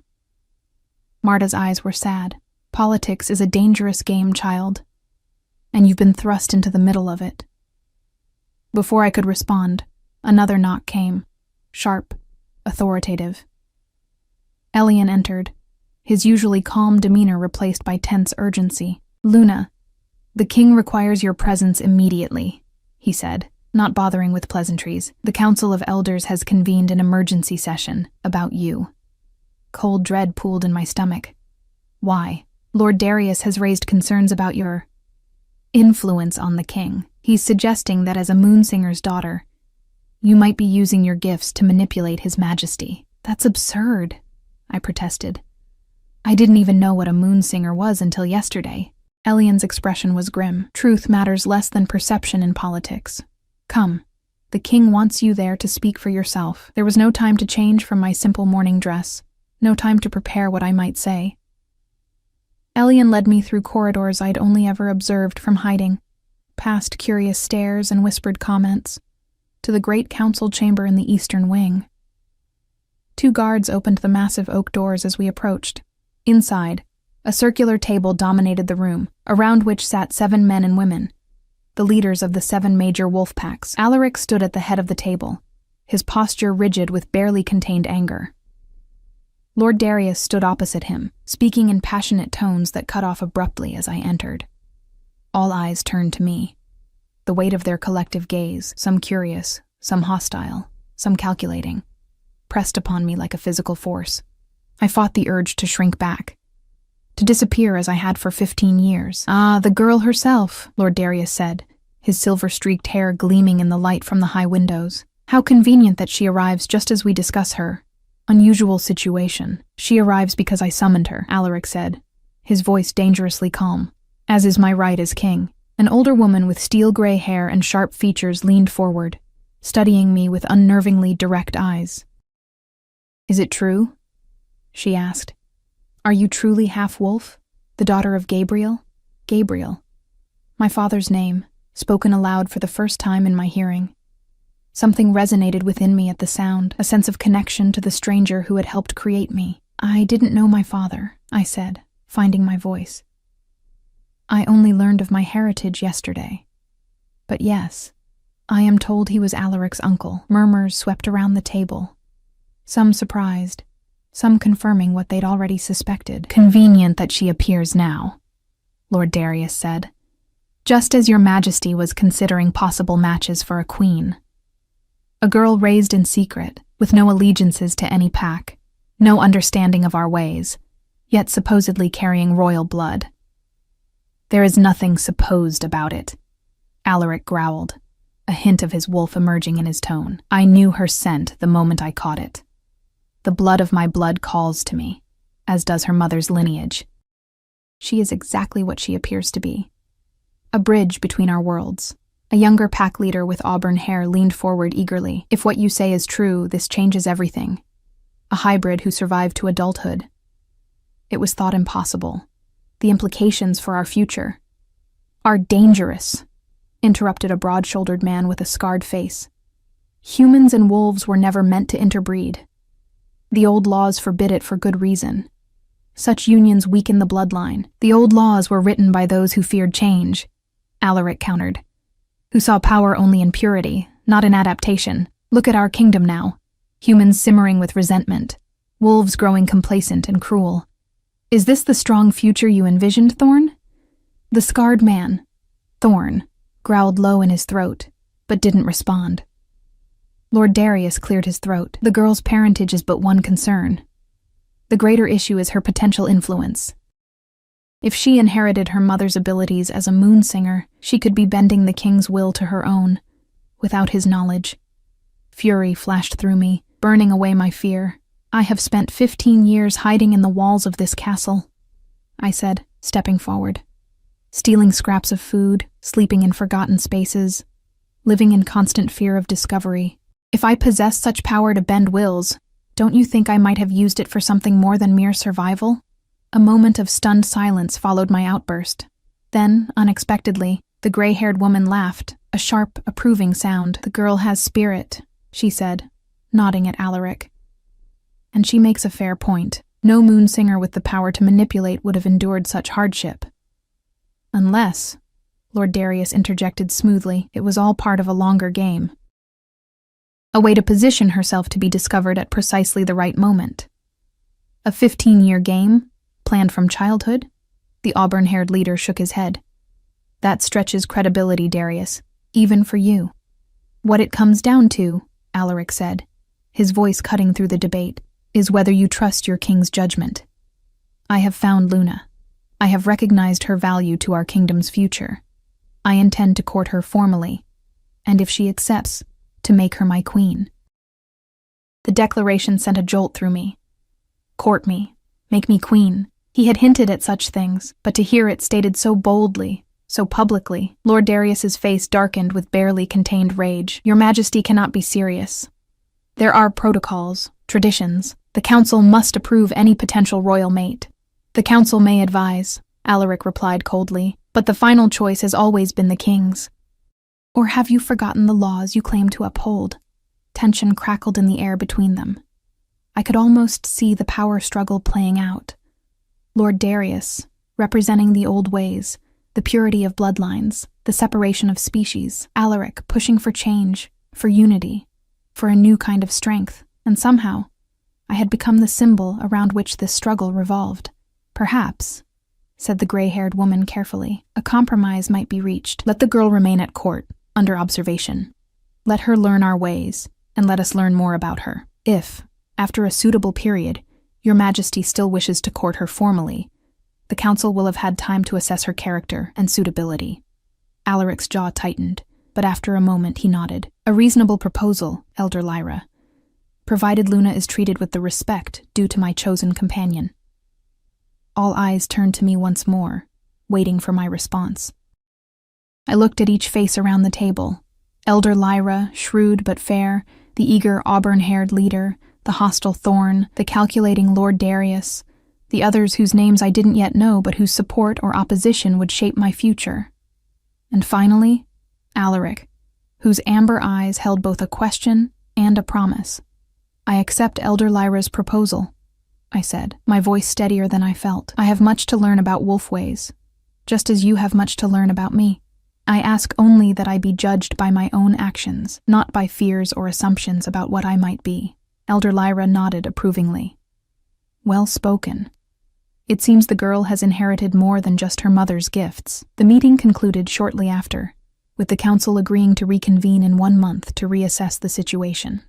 Marta's eyes were sad. "Politics is a dangerous game, child, and you've been thrust into the middle of it." Before I could respond, another knock came, sharp, authoritative. Elian entered, his usually calm demeanor replaced by tense urgency. "Luna, the king requires your presence immediately," he said, not bothering with pleasantries. "The Council of Elders has convened an emergency session about you." Cold dread pooled in my stomach. "Why?" "Lord Darius has raised concerns about your influence on the king. He's suggesting that as a moonsinger's daughter, you might be using your gifts to manipulate his majesty." "That's absurd," I protested. "I didn't even know what a moonsinger was until yesterday." Elian's expression was grim. "Truth matters less than perception in politics. Come, the king wants you there to speak for yourself." There was no time to change from my simple morning dress, no time to prepare what I might say. Elian led me through corridors I'd only ever observed from hiding, past curious stares and whispered comments, to the great council chamber in the eastern wing. 2 guards opened the massive oak doors as we approached. Inside, a circular table dominated the room, around which sat 7 men and women, the leaders of the 7 major wolf packs. Alaric stood at the head of the table, his posture rigid with barely contained anger. Lord Darius stood opposite him, speaking in passionate tones that cut off abruptly as I entered. All eyes turned to me, the weight of their collective gaze, some curious, some hostile, some calculating, pressed upon me like a physical force. I fought the urge to shrink back, to disappear as I had for 15 years. "Ah, the girl herself," Lord Darius said, his silver-streaked hair gleaming in the light from the high windows. "How convenient that she arrives just as we discuss her. Unusual situation. She arrives because I summoned her, Alaric said, his voice dangerously calm. As is my right as king. An older woman with steel-gray hair and sharp features leaned forward, studying me with unnervingly direct eyes. Is it true? She asked. Are you truly half-wolf? The daughter of Gabriel? Gabriel. My father's name, spoken aloud for the first time in my hearing. Something resonated within me at the sound, a sense of connection to the stranger who had helped create me. I didn't know my father, I said, finding my voice. I only learned of my heritage yesterday. But yes, I am told he was Alaric's uncle. Murmurs swept around the table. Some surprised, some confirming what they'd already suspected. Convenient that she appears now, Lord Darius said, just as your majesty was considering possible matches for a queen. A girl raised in secret, with no allegiances to any pack, no understanding of our ways, yet supposedly carrying royal blood. There is nothing supposed about it, Alaric growled, a hint of his wolf emerging in his tone. I knew her scent the moment I caught it. The blood of my blood calls to me, as does her mother's lineage. She is exactly what she appears to be. A bridge between our worlds. A younger pack leader with auburn hair leaned forward eagerly. If what you say is true, this changes everything. A hybrid who survived to adulthood. It was thought impossible. The implications for our future are dangerous, interrupted a broad-shouldered man with a scarred face. Humans and wolves were never meant to interbreed. The old laws forbid it for good reason. Such unions weaken the bloodline. The old laws were written by those who feared change, Alaric countered, who saw power only in purity, not in adaptation. Look at our kingdom now. Humans simmering with resentment, wolves growing complacent and cruel. Is this the strong future you envisioned, Thorn? The scarred man, Thorn, growled low in his throat, but didn't respond. Lord Darius cleared his throat. The girl's parentage is but one concern. The greater issue is her potential influence. If she inherited her mother's abilities as a moon singer, she could be bending the king's will to her own, without his knowledge. Fury flashed through me, burning away my fear. I have spent 15 years hiding in the walls of this castle, I said, stepping forward. Stealing scraps of food, sleeping in forgotten spaces, living in constant fear of discovery. If I possessed such power to bend wills, don't you think I might have used it for something more than mere survival? A moment of stunned silence followed my outburst. Then, unexpectedly, the gray-haired woman laughed, a sharp, approving sound. The girl has spirit, she said, nodding at Alaric. And she makes a fair point. No moon singer with the power to manipulate would have endured such hardship. Unless, Lord Darius interjected smoothly, it was all part of a longer game. A way to position herself to be discovered at precisely the right moment. A 15-year game, planned from childhood? The auburn-haired leader shook his head. That stretches credibility, Darius, even for you. What it comes down to, Alaric said, his voice cutting through the debate, is whether you trust your king's judgment. I have found Luna. I have recognized her value to our kingdom's future. I intend to court her formally, and if she accepts, to make her my queen. The declaration sent a jolt through me. Court me, make me queen. He had hinted at such things, but to hear it stated so boldly, so publicly, Lord Darius's face darkened with barely contained rage. Your Majesty cannot be serious. There are protocols, traditions. The council must approve any potential royal mate. The council may advise, Alaric replied coldly, but the final choice has always been the king's. Or have you forgotten the laws you claim to uphold? Tension crackled in the air between them. I could almost see the power struggle playing out. Lord Darius, representing the old ways, the purity of bloodlines, the separation of species. Alaric pushing for change, for unity, for a new kind of strength. And somehow, I had become the symbol around which this struggle revolved. Perhaps, said the gray-haired woman carefully, a compromise might be reached. Let the girl remain at court, under observation. Let her learn our ways, and let us learn more about her. If, after a suitable period, your Majesty still wishes to court her formally, the council will have had time to assess her character and suitability. Alaric's jaw tightened, but after a moment he nodded. A reasonable proposal, Elder Lyra. provided Luna is treated with the respect due to my chosen companion. All eyes turned to me once more, waiting for my response. I looked at each face around the table. Elder Lyra, shrewd but fair, the eager auburn-haired leader, the hostile Thorn, the calculating Lord Darius, the others whose names I didn't yet know but whose support or opposition would shape my future. And finally, Alaric, whose amber eyes held both a question and a promise. "I accept Elder Lyra's proposal," I said, my voice steadier than I felt. "I have much to learn about wolf ways, just as you have much to learn about me. I ask only that I be judged by my own actions, not by fears or assumptions about what I might be." Elder Lyra nodded approvingly. "Well spoken. It seems the girl has inherited more than just her mother's gifts." The meeting concluded shortly after, with the council agreeing to reconvene in 1 month to reassess the situation.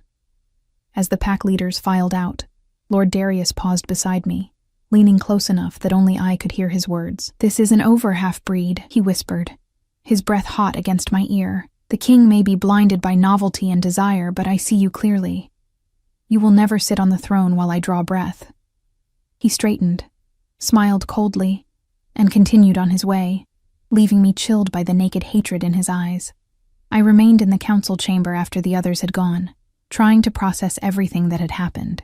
As the pack leaders filed out, Lord Darius paused beside me, leaning close enough that only I could hear his words. "This isn't over, half-breed," he whispered, his breath hot against my ear. "The king may be blinded by novelty and desire, but I see you clearly. You will never sit on the throne while I draw breath." He straightened, smiled coldly, and continued on his way, leaving me chilled by the naked hatred in his eyes. I remained in the council chamber after the others had gone, trying to process everything that had happened.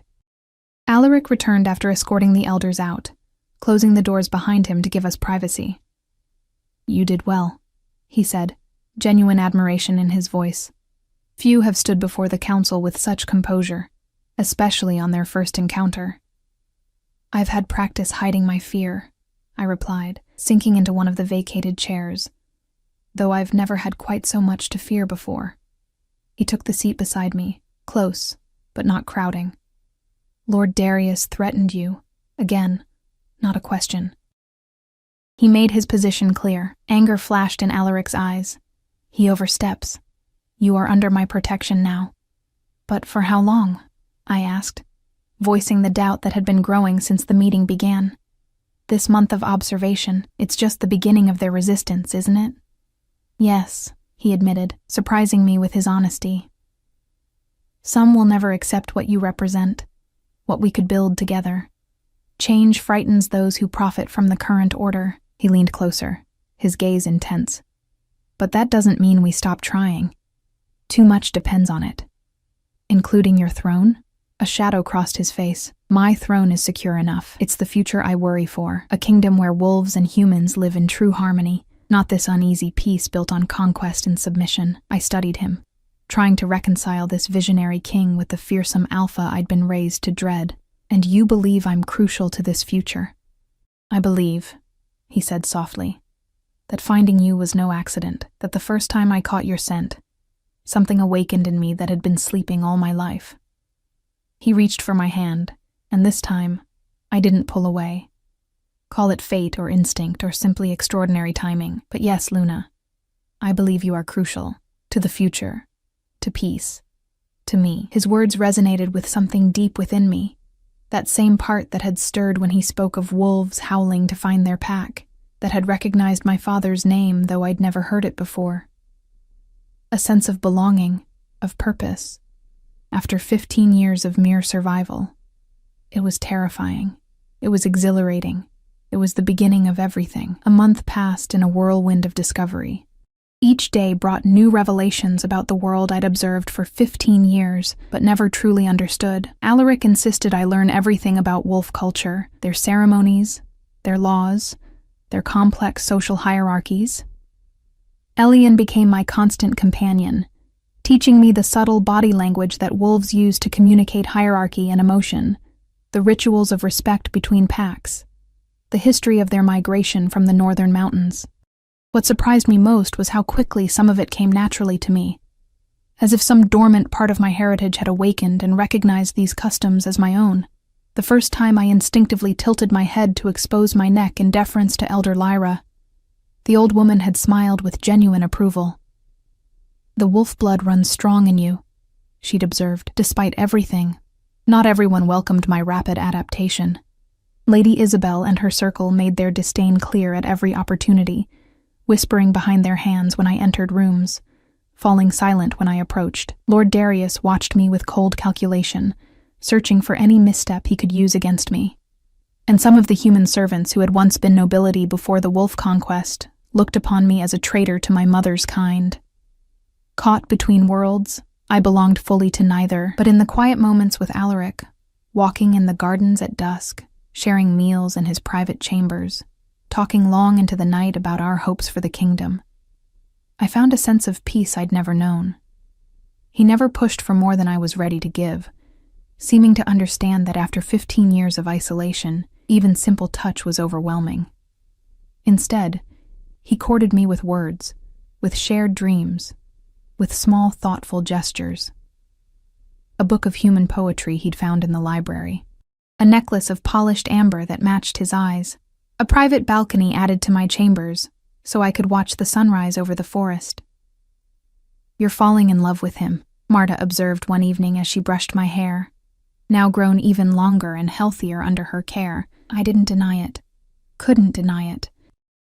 Alaric returned after escorting the elders out, closing the doors behind him to give us privacy. "You did well," he said, genuine admiration in his voice. Few have stood before the council with such composure, especially on their first encounter. "I've had practice hiding my fear," I replied, sinking into one of the vacated chairs, "though I've never had quite so much to fear before." He took the seat beside me, close, but not crowding. "Lord Darius threatened you, again, not a question." He made his position clear. Anger flashed in Alaric's eyes. "He oversteps. You are under my protection now." "But for how long?" I asked, voicing the doubt that had been growing since the meeting began. "This month of observation, it's just the beginning of their resistance, isn't it?" "Yes," he admitted, surprising me with his honesty. "Some will never accept what you represent, what we could build together. Change frightens those who profit from the current order." He leaned closer, his gaze intense. "But that doesn't mean we stop trying. Too much depends on it." "Including your throne?" A shadow crossed his face. "My throne is secure enough. It's the future I worry for, a kingdom where wolves and humans live in true harmony, not this uneasy peace built on conquest and submission." I studied him, trying to reconcile this visionary king with the fearsome alpha I'd been raised to dread. "And you believe I'm crucial to this future?" "I believe," he said softly, "that finding you was no accident, that the first time I caught your scent, something awakened in me that had been sleeping all my life." He reached for my hand, and this time, I didn't pull away. Call it fate or instinct or simply extraordinary timing, but yes, Luna, I believe you are crucial, to the future, to peace, to me. His words resonated with something deep within me, that same part that had stirred when he spoke of wolves howling to find their pack, that had recognized my father's name though I'd never heard it before. A sense of belonging, of purpose. After 15 years of mere survival, it was terrifying. It was exhilarating. It was the beginning of everything. A month passed in a whirlwind of discovery. Each day brought new revelations about the world I'd observed for 15 years, but never truly understood. Alaric insisted I learn everything about wolf culture, their ceremonies, their laws, their complex social hierarchies. Elian became my constant companion, teaching me the subtle body language that wolves use to communicate hierarchy and emotion, the rituals of respect between packs, the history of their migration from the northern mountains. What surprised me most was how quickly some of it came naturally to me, as if some dormant part of my heritage had awakened and recognized these customs as my own. The first time I instinctively tilted my head to expose my neck in deference to Elder Lyra, the old woman had smiled with genuine approval. "The wolf blood runs strong in you," she'd observed. "Despite everything, not everyone welcomed my rapid adaptation." Lady Isabel and her circle made their disdain clear at every opportunity, whispering behind their hands when I entered rooms, falling silent when I approached. Lord Darius watched me with cold calculation, searching for any misstep he could use against me. And some of the human servants who had once been nobility before the wolf conquest looked upon me as a traitor to my mother's kind. Caught between worlds, I belonged fully to neither, but in the quiet moments with Alaric, walking in the gardens at dusk, sharing meals in his private chambers, talking long into the night about our hopes for the kingdom, I found a sense of peace I'd never known. He never pushed for more than I was ready to give, seeming to understand that after 15 years of isolation, even simple touch was overwhelming. Instead, he courted me with words, with shared dreams, with small, thoughtful gestures. A book of human poetry he'd found in the library, a necklace of polished amber that matched his eyes, a private balcony added to my chambers so I could watch the sunrise over the forest. "You're falling in love with him," Marta observed one evening as she brushed my hair, now grown even longer and healthier under her care. I didn't deny it. Couldn't deny it.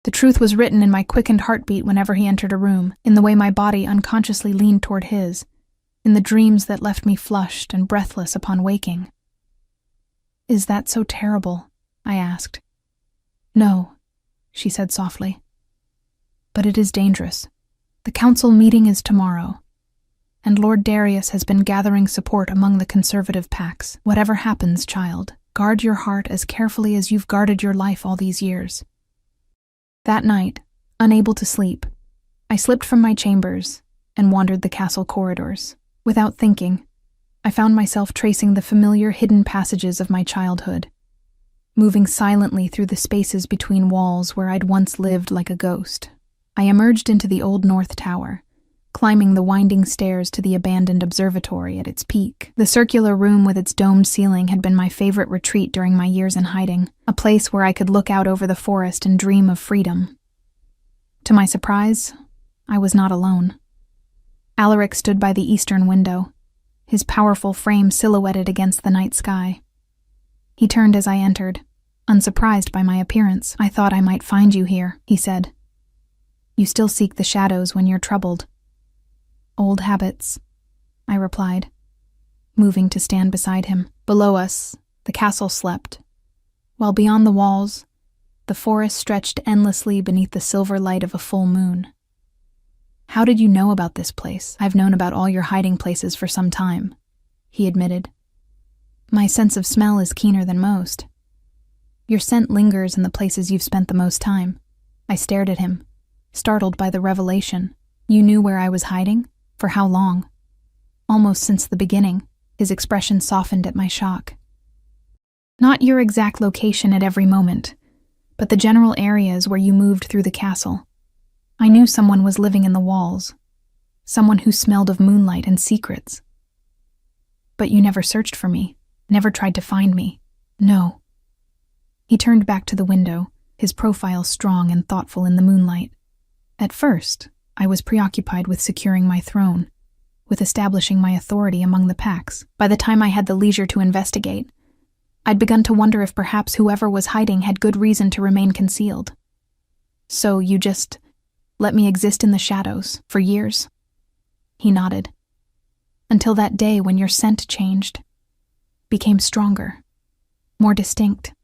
The truth was written in my quickened heartbeat whenever he entered a room, in the way my body unconsciously leaned toward his, in the dreams that left me flushed and breathless upon waking. "Is that so terrible?" I asked. "No," she said softly. "But it is dangerous. The council meeting is tomorrow, and Lord Darius has been gathering support among the conservative packs. Whatever happens, child, guard your heart as carefully as you've guarded your life all these years." That night, unable to sleep, I slipped from my chambers and wandered the castle corridors. Without thinking, I found myself tracing the familiar hidden passages of my childhood, moving silently through the spaces between walls where I'd once lived like a ghost. I emerged into the old North Tower, climbing the winding stairs to the abandoned observatory at its peak. The circular room with its domed ceiling had been my favorite retreat during my years in hiding, a place where I could look out over the forest and dream of freedom. To my surprise, I was not alone. Alaric stood by the eastern window, his powerful frame silhouetted against the night sky. He turned as I entered, unsurprised by my appearance. "I thought I might find you here," he said. "You still seek the shadows when you're troubled." "Old habits," I replied, moving to stand beside him. Below us, the castle slept, while beyond the walls, the forest stretched endlessly beneath the silver light of a full moon. "How did you know about this place?" "I've known about all your hiding places for some time," he admitted. "My sense of smell is keener than most. Your scent lingers in the places you've spent the most time." I stared at him, startled by the revelation. "You knew where I was hiding? For how long?" "Almost since the beginning." His expression softened at my shock. "Not your exact location at every moment, but the general areas where you moved through the castle. I knew someone was living in the walls, someone who smelled of moonlight and secrets. But you never searched for me, never tried to find me." "No." He turned back to the window, his profile strong and thoughtful in the moonlight. "At first, I was preoccupied with securing my throne, with establishing my authority among the packs. By the time I had the leisure to investigate, I'd begun to wonder if perhaps whoever was hiding had good reason to remain concealed. So you just let me exist in the shadows for years?" He nodded. "Until that day when your scent changed, became stronger, more distinct,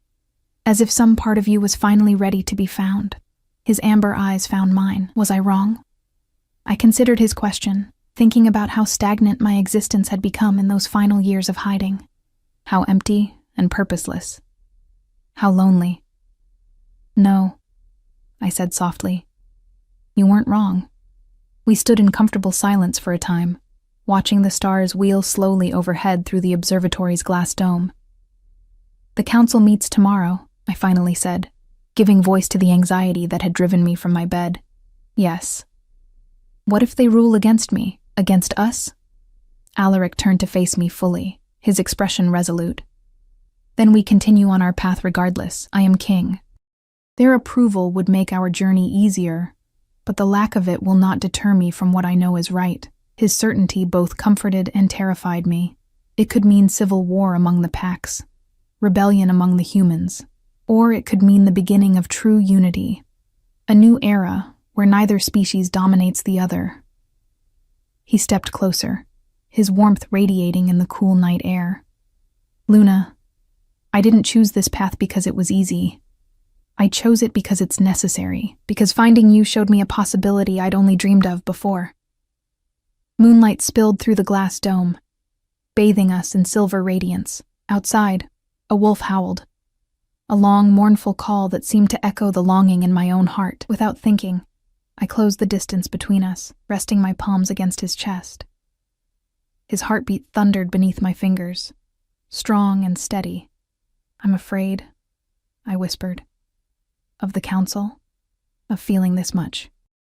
as if some part of you was finally ready to be found." His amber eyes found mine. Was I wrong? I considered his question, thinking about how stagnant my existence had become in those final years of hiding, how empty and purposeless, how lonely. "No," I said softly. "You weren't wrong." We stood in comfortable silence for a time, watching the stars wheel slowly overhead through the observatory's glass dome. "The council meets tomorrow," I finally said, giving voice to the anxiety that had driven me from my bed. "Yes." "What if they rule against me, against us?" Alaric turned to face me fully, his expression resolute. "Then we continue on our path regardless. I am king. Their approval would make our journey easier, but the lack of it will not deter me from what I know is right." His certainty both comforted and terrified me. It could mean civil war among the packs, rebellion among the humans, or it could mean the beginning of true unity, a new era where neither species dominates the other. He stepped closer, his warmth radiating in the cool night air. Luna, I didn't choose this path because it was easy. I chose it because it's necessary, because finding you showed me a possibility I'd only dreamed of before. Moonlight spilled through the glass dome, bathing us in silver radiance. Outside, a wolf howled, a long, mournful call that seemed to echo the longing in my own heart. Without thinking, I closed the distance between us, resting my palms against his chest. His heartbeat thundered beneath my fingers, strong and steady. I'm afraid, I whispered. Of the council, of feeling this much,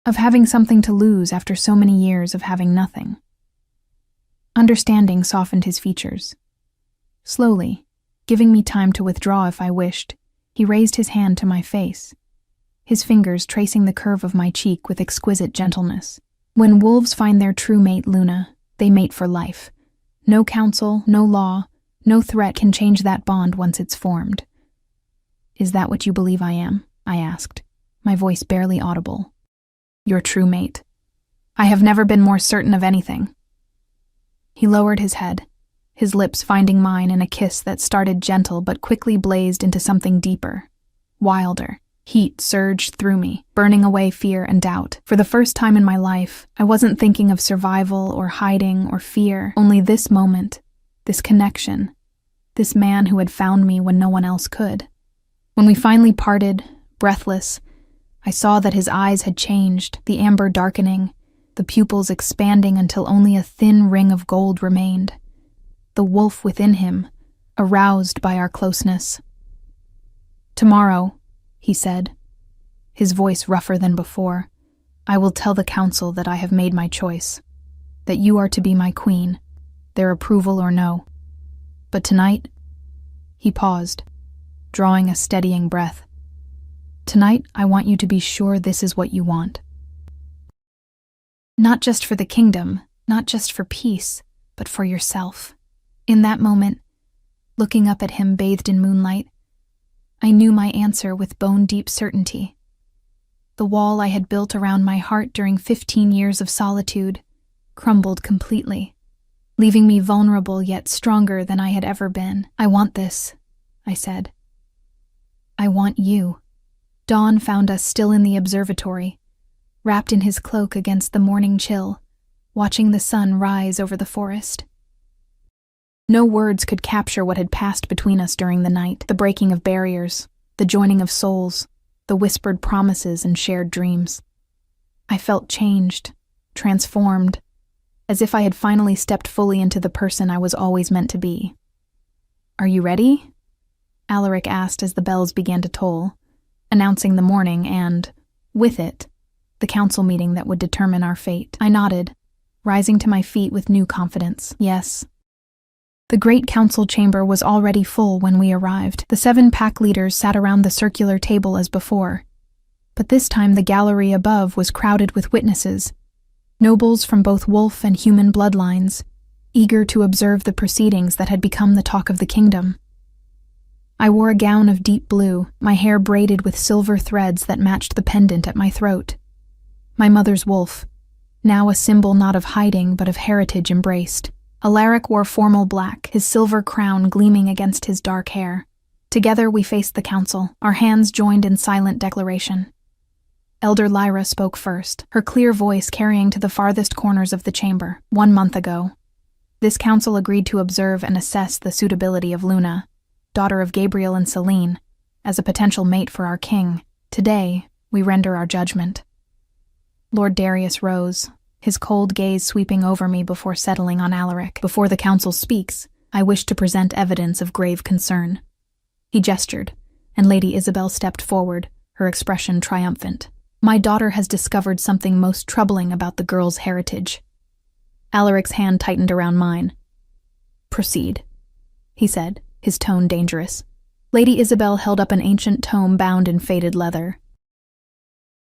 of having something to lose after so many years of having nothing. Understanding softened his features. Slowly, giving me time to withdraw if I wished, he raised his hand to my face, his fingers tracing the curve of my cheek with exquisite gentleness. When wolves find their true mate, Luna, they mate for life. No council, no law, no threat can change that bond once it's formed. Is that what you believe I am? I asked, my voice barely audible. Your true mate. I have never been more certain of anything. He lowered his head, his lips finding mine in a kiss that started gentle but quickly blazed into something deeper, wilder. Heat surged through me, burning away fear and doubt. For the first time in my life, I wasn't thinking of survival or hiding or fear, only this moment, this connection, this man who had found me when no one else could. When we finally parted, breathless, I saw that his eyes had changed, the amber darkening, the pupils expanding until only a thin ring of gold remained. The wolf within him, aroused by our closeness. Tomorrow, he said, his voice rougher than before, I will tell the council that I have made my choice, that you are to be my queen, their approval or no. But tonight, he paused, drawing a steadying breath. Tonight, I want you to be sure this is what you want. Not just for the kingdom, not just for peace, but for yourself. In that moment, looking up at him bathed in moonlight, I knew my answer with bone-deep certainty. The wall I had built around my heart during 15 years of solitude crumbled completely, leaving me vulnerable yet stronger than I had ever been. I want this, I said. I want you. Dawn found us still in the observatory, wrapped in his cloak against the morning chill, watching the sun rise over the forest. No words could capture what had passed between us during the night, the breaking of barriers, the joining of souls, the whispered promises and shared dreams. I felt changed, transformed, as if I had finally stepped fully into the person I was always meant to be. Are you ready? Alaric asked as the bells began to toll, announcing the morning and, with it, the council meeting that would determine our fate. I nodded, rising to my feet with new confidence. Yes. The great council chamber was already full when we arrived. The 7 pack leaders sat around the circular table as before, but this time the gallery above was crowded with witnesses, nobles from both wolf and human bloodlines, eager to observe the proceedings that had become the talk of the kingdom. I wore a gown of deep blue, my hair braided with silver threads that matched the pendant at my throat. My mother's wolf, now a symbol not of hiding but of heritage embraced. Alaric wore formal black, his silver crown gleaming against his dark hair. Together we faced the council, our hands joined in silent declaration. Elder Lyra spoke first, her clear voice carrying to the farthest corners of the chamber. 1 month ago, this council agreed to observe and assess the suitability of Luna, daughter of Gabriel and Selene, as a potential mate for our king. Today, we render our judgment. Lord Darius rose, his cold gaze sweeping over me before settling on Alaric. Before the council speaks, I wish to present evidence of grave concern. He gestured, and Lady Isabel stepped forward, her expression triumphant. My daughter has discovered something most troubling about the girl's heritage. Alaric's hand tightened around mine. Proceed, he said, his tone dangerous. Lady Isabel held up an ancient tome bound in faded leather.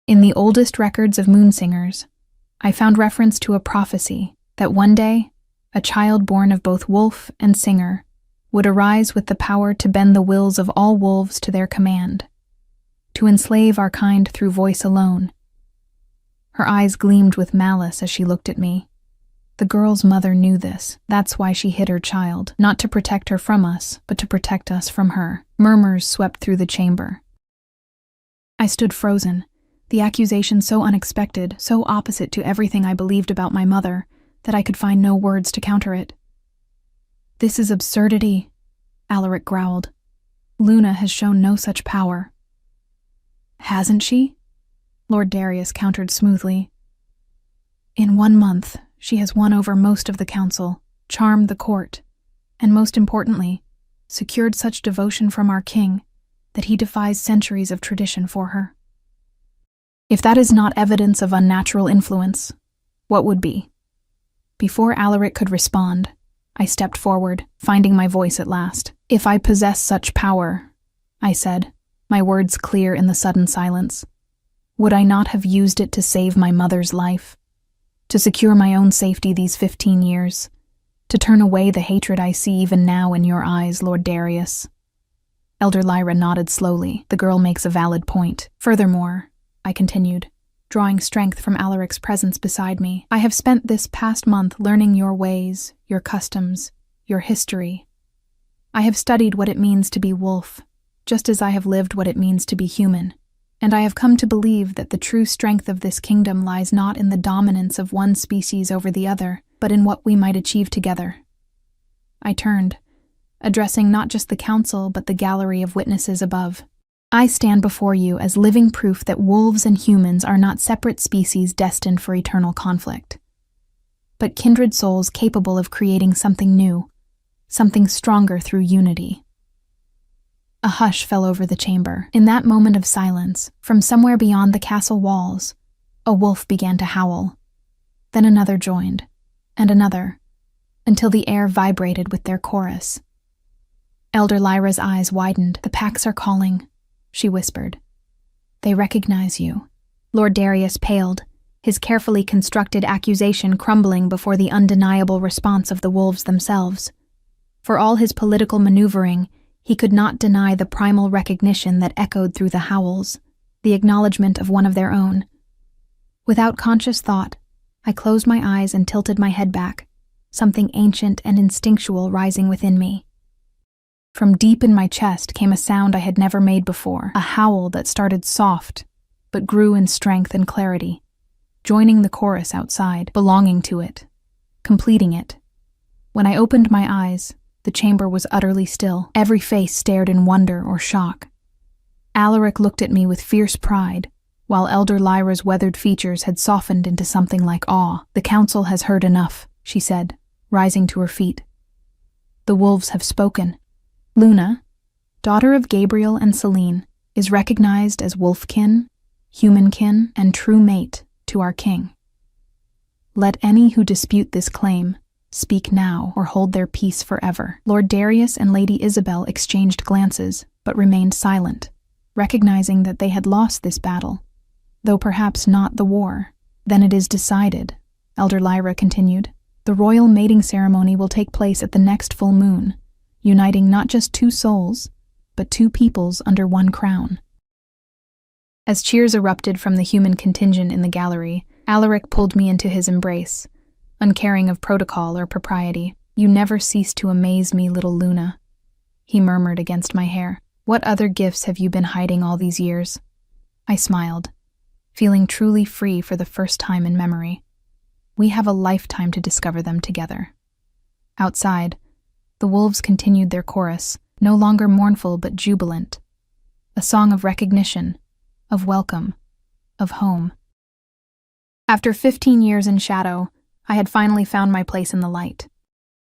In the oldest records of moonsingers, I found reference to a prophecy that one day, a child born of both wolf and singer would arise with the power to bend the wills of all wolves to their command, to enslave our kind through voice alone. Her eyes gleamed with malice as she looked at me, The girl's mother knew this. That's why she hid her child, not to protect her from us, but to protect us from her. Murmurs swept through the chamber. I stood frozen, the accusation so unexpected, so opposite to everything I believed about my mother, that I could find no words to counter it. "This is absurdity," Alaric growled. "Luna has shown no such power." "Hasn't she?" Lord Darius countered smoothly. "In 1 month, she has won over most of the council, charmed the court, and most importantly, secured such devotion from our king that he defies centuries of tradition for her. If that is not evidence of unnatural influence, what would be?" Before Alaric could respond, I stepped forward, finding my voice at last. "If I possess such power," I said, my words clear in the sudden silence, "would I not have used it to save my mother's life? To secure my own safety these 15 years? To turn away the hatred I see even now in your eyes, Lord Darius?" Elder Lyra nodded slowly. "The girl makes a valid point. Furthermore," I continued, drawing strength from Alaric's presence beside me, "I have spent this past month learning your ways, your customs, your history. I have studied what it means to be wolf, just as I have lived what it means to be human, and I have come to believe that the true strength of this kingdom lies not in the dominance of one species over the other, but in what we might achieve together." I turned, addressing not just the council but the gallery of witnesses above. "I stand before you as living proof that wolves and humans are not separate species destined for eternal conflict, but kindred souls capable of creating something new, something stronger through unity." A hush fell over the chamber. In that moment of silence, from somewhere beyond the castle walls, a wolf began to howl. Then another joined, and another, until the air vibrated with their chorus. Elder Lyra's eyes widened. "The packs are calling," she whispered. "They recognize you." Lord Darius paled, his carefully constructed accusation crumbling before the undeniable response of the wolves themselves. For all his political maneuvering, he could not deny the primal recognition that echoed through the howls, the acknowledgement of one of their own. Without conscious thought, I closed my eyes and tilted my head back, something ancient and instinctual rising within me. From deep in my chest came a sound I had never made before, a howl that started soft, but grew in strength and clarity, joining the chorus outside, belonging to it, completing it. When I opened my eyes, the chamber was utterly still. Every face stared in wonder or shock. Alaric looked at me with fierce pride, while Elder Lyra's weathered features had softened into something like awe. "The council has heard enough," she said, rising to her feet. "The wolves have spoken. Luna, daughter of Gabriel and Selene, is recognized as wolfkin, humankin, and true mate to our king. Let any who dispute this claim speak now or hold their peace forever." Lord Darius and Lady Isabel exchanged glances, but remained silent, recognizing that they had lost this battle, though perhaps not the war. "Then it is decided," Elder Lyra continued. "The royal mating ceremony will take place at the next full moon, uniting not just 2 souls, but 2 peoples under one crown." As cheers erupted from the human contingent in the gallery, Alaric pulled me into his embrace, uncaring of protocol or propriety. "You never cease to amaze me, little Luna," he murmured against my hair. "What other gifts have you been hiding all these years?" I smiled, feeling truly free for the first time in memory. "We have a lifetime to discover them together." Outside, the wolves continued their chorus, no longer mournful but jubilant, a song of recognition, of welcome, of home. After 15 years in shadow, I had finally found my place in the light.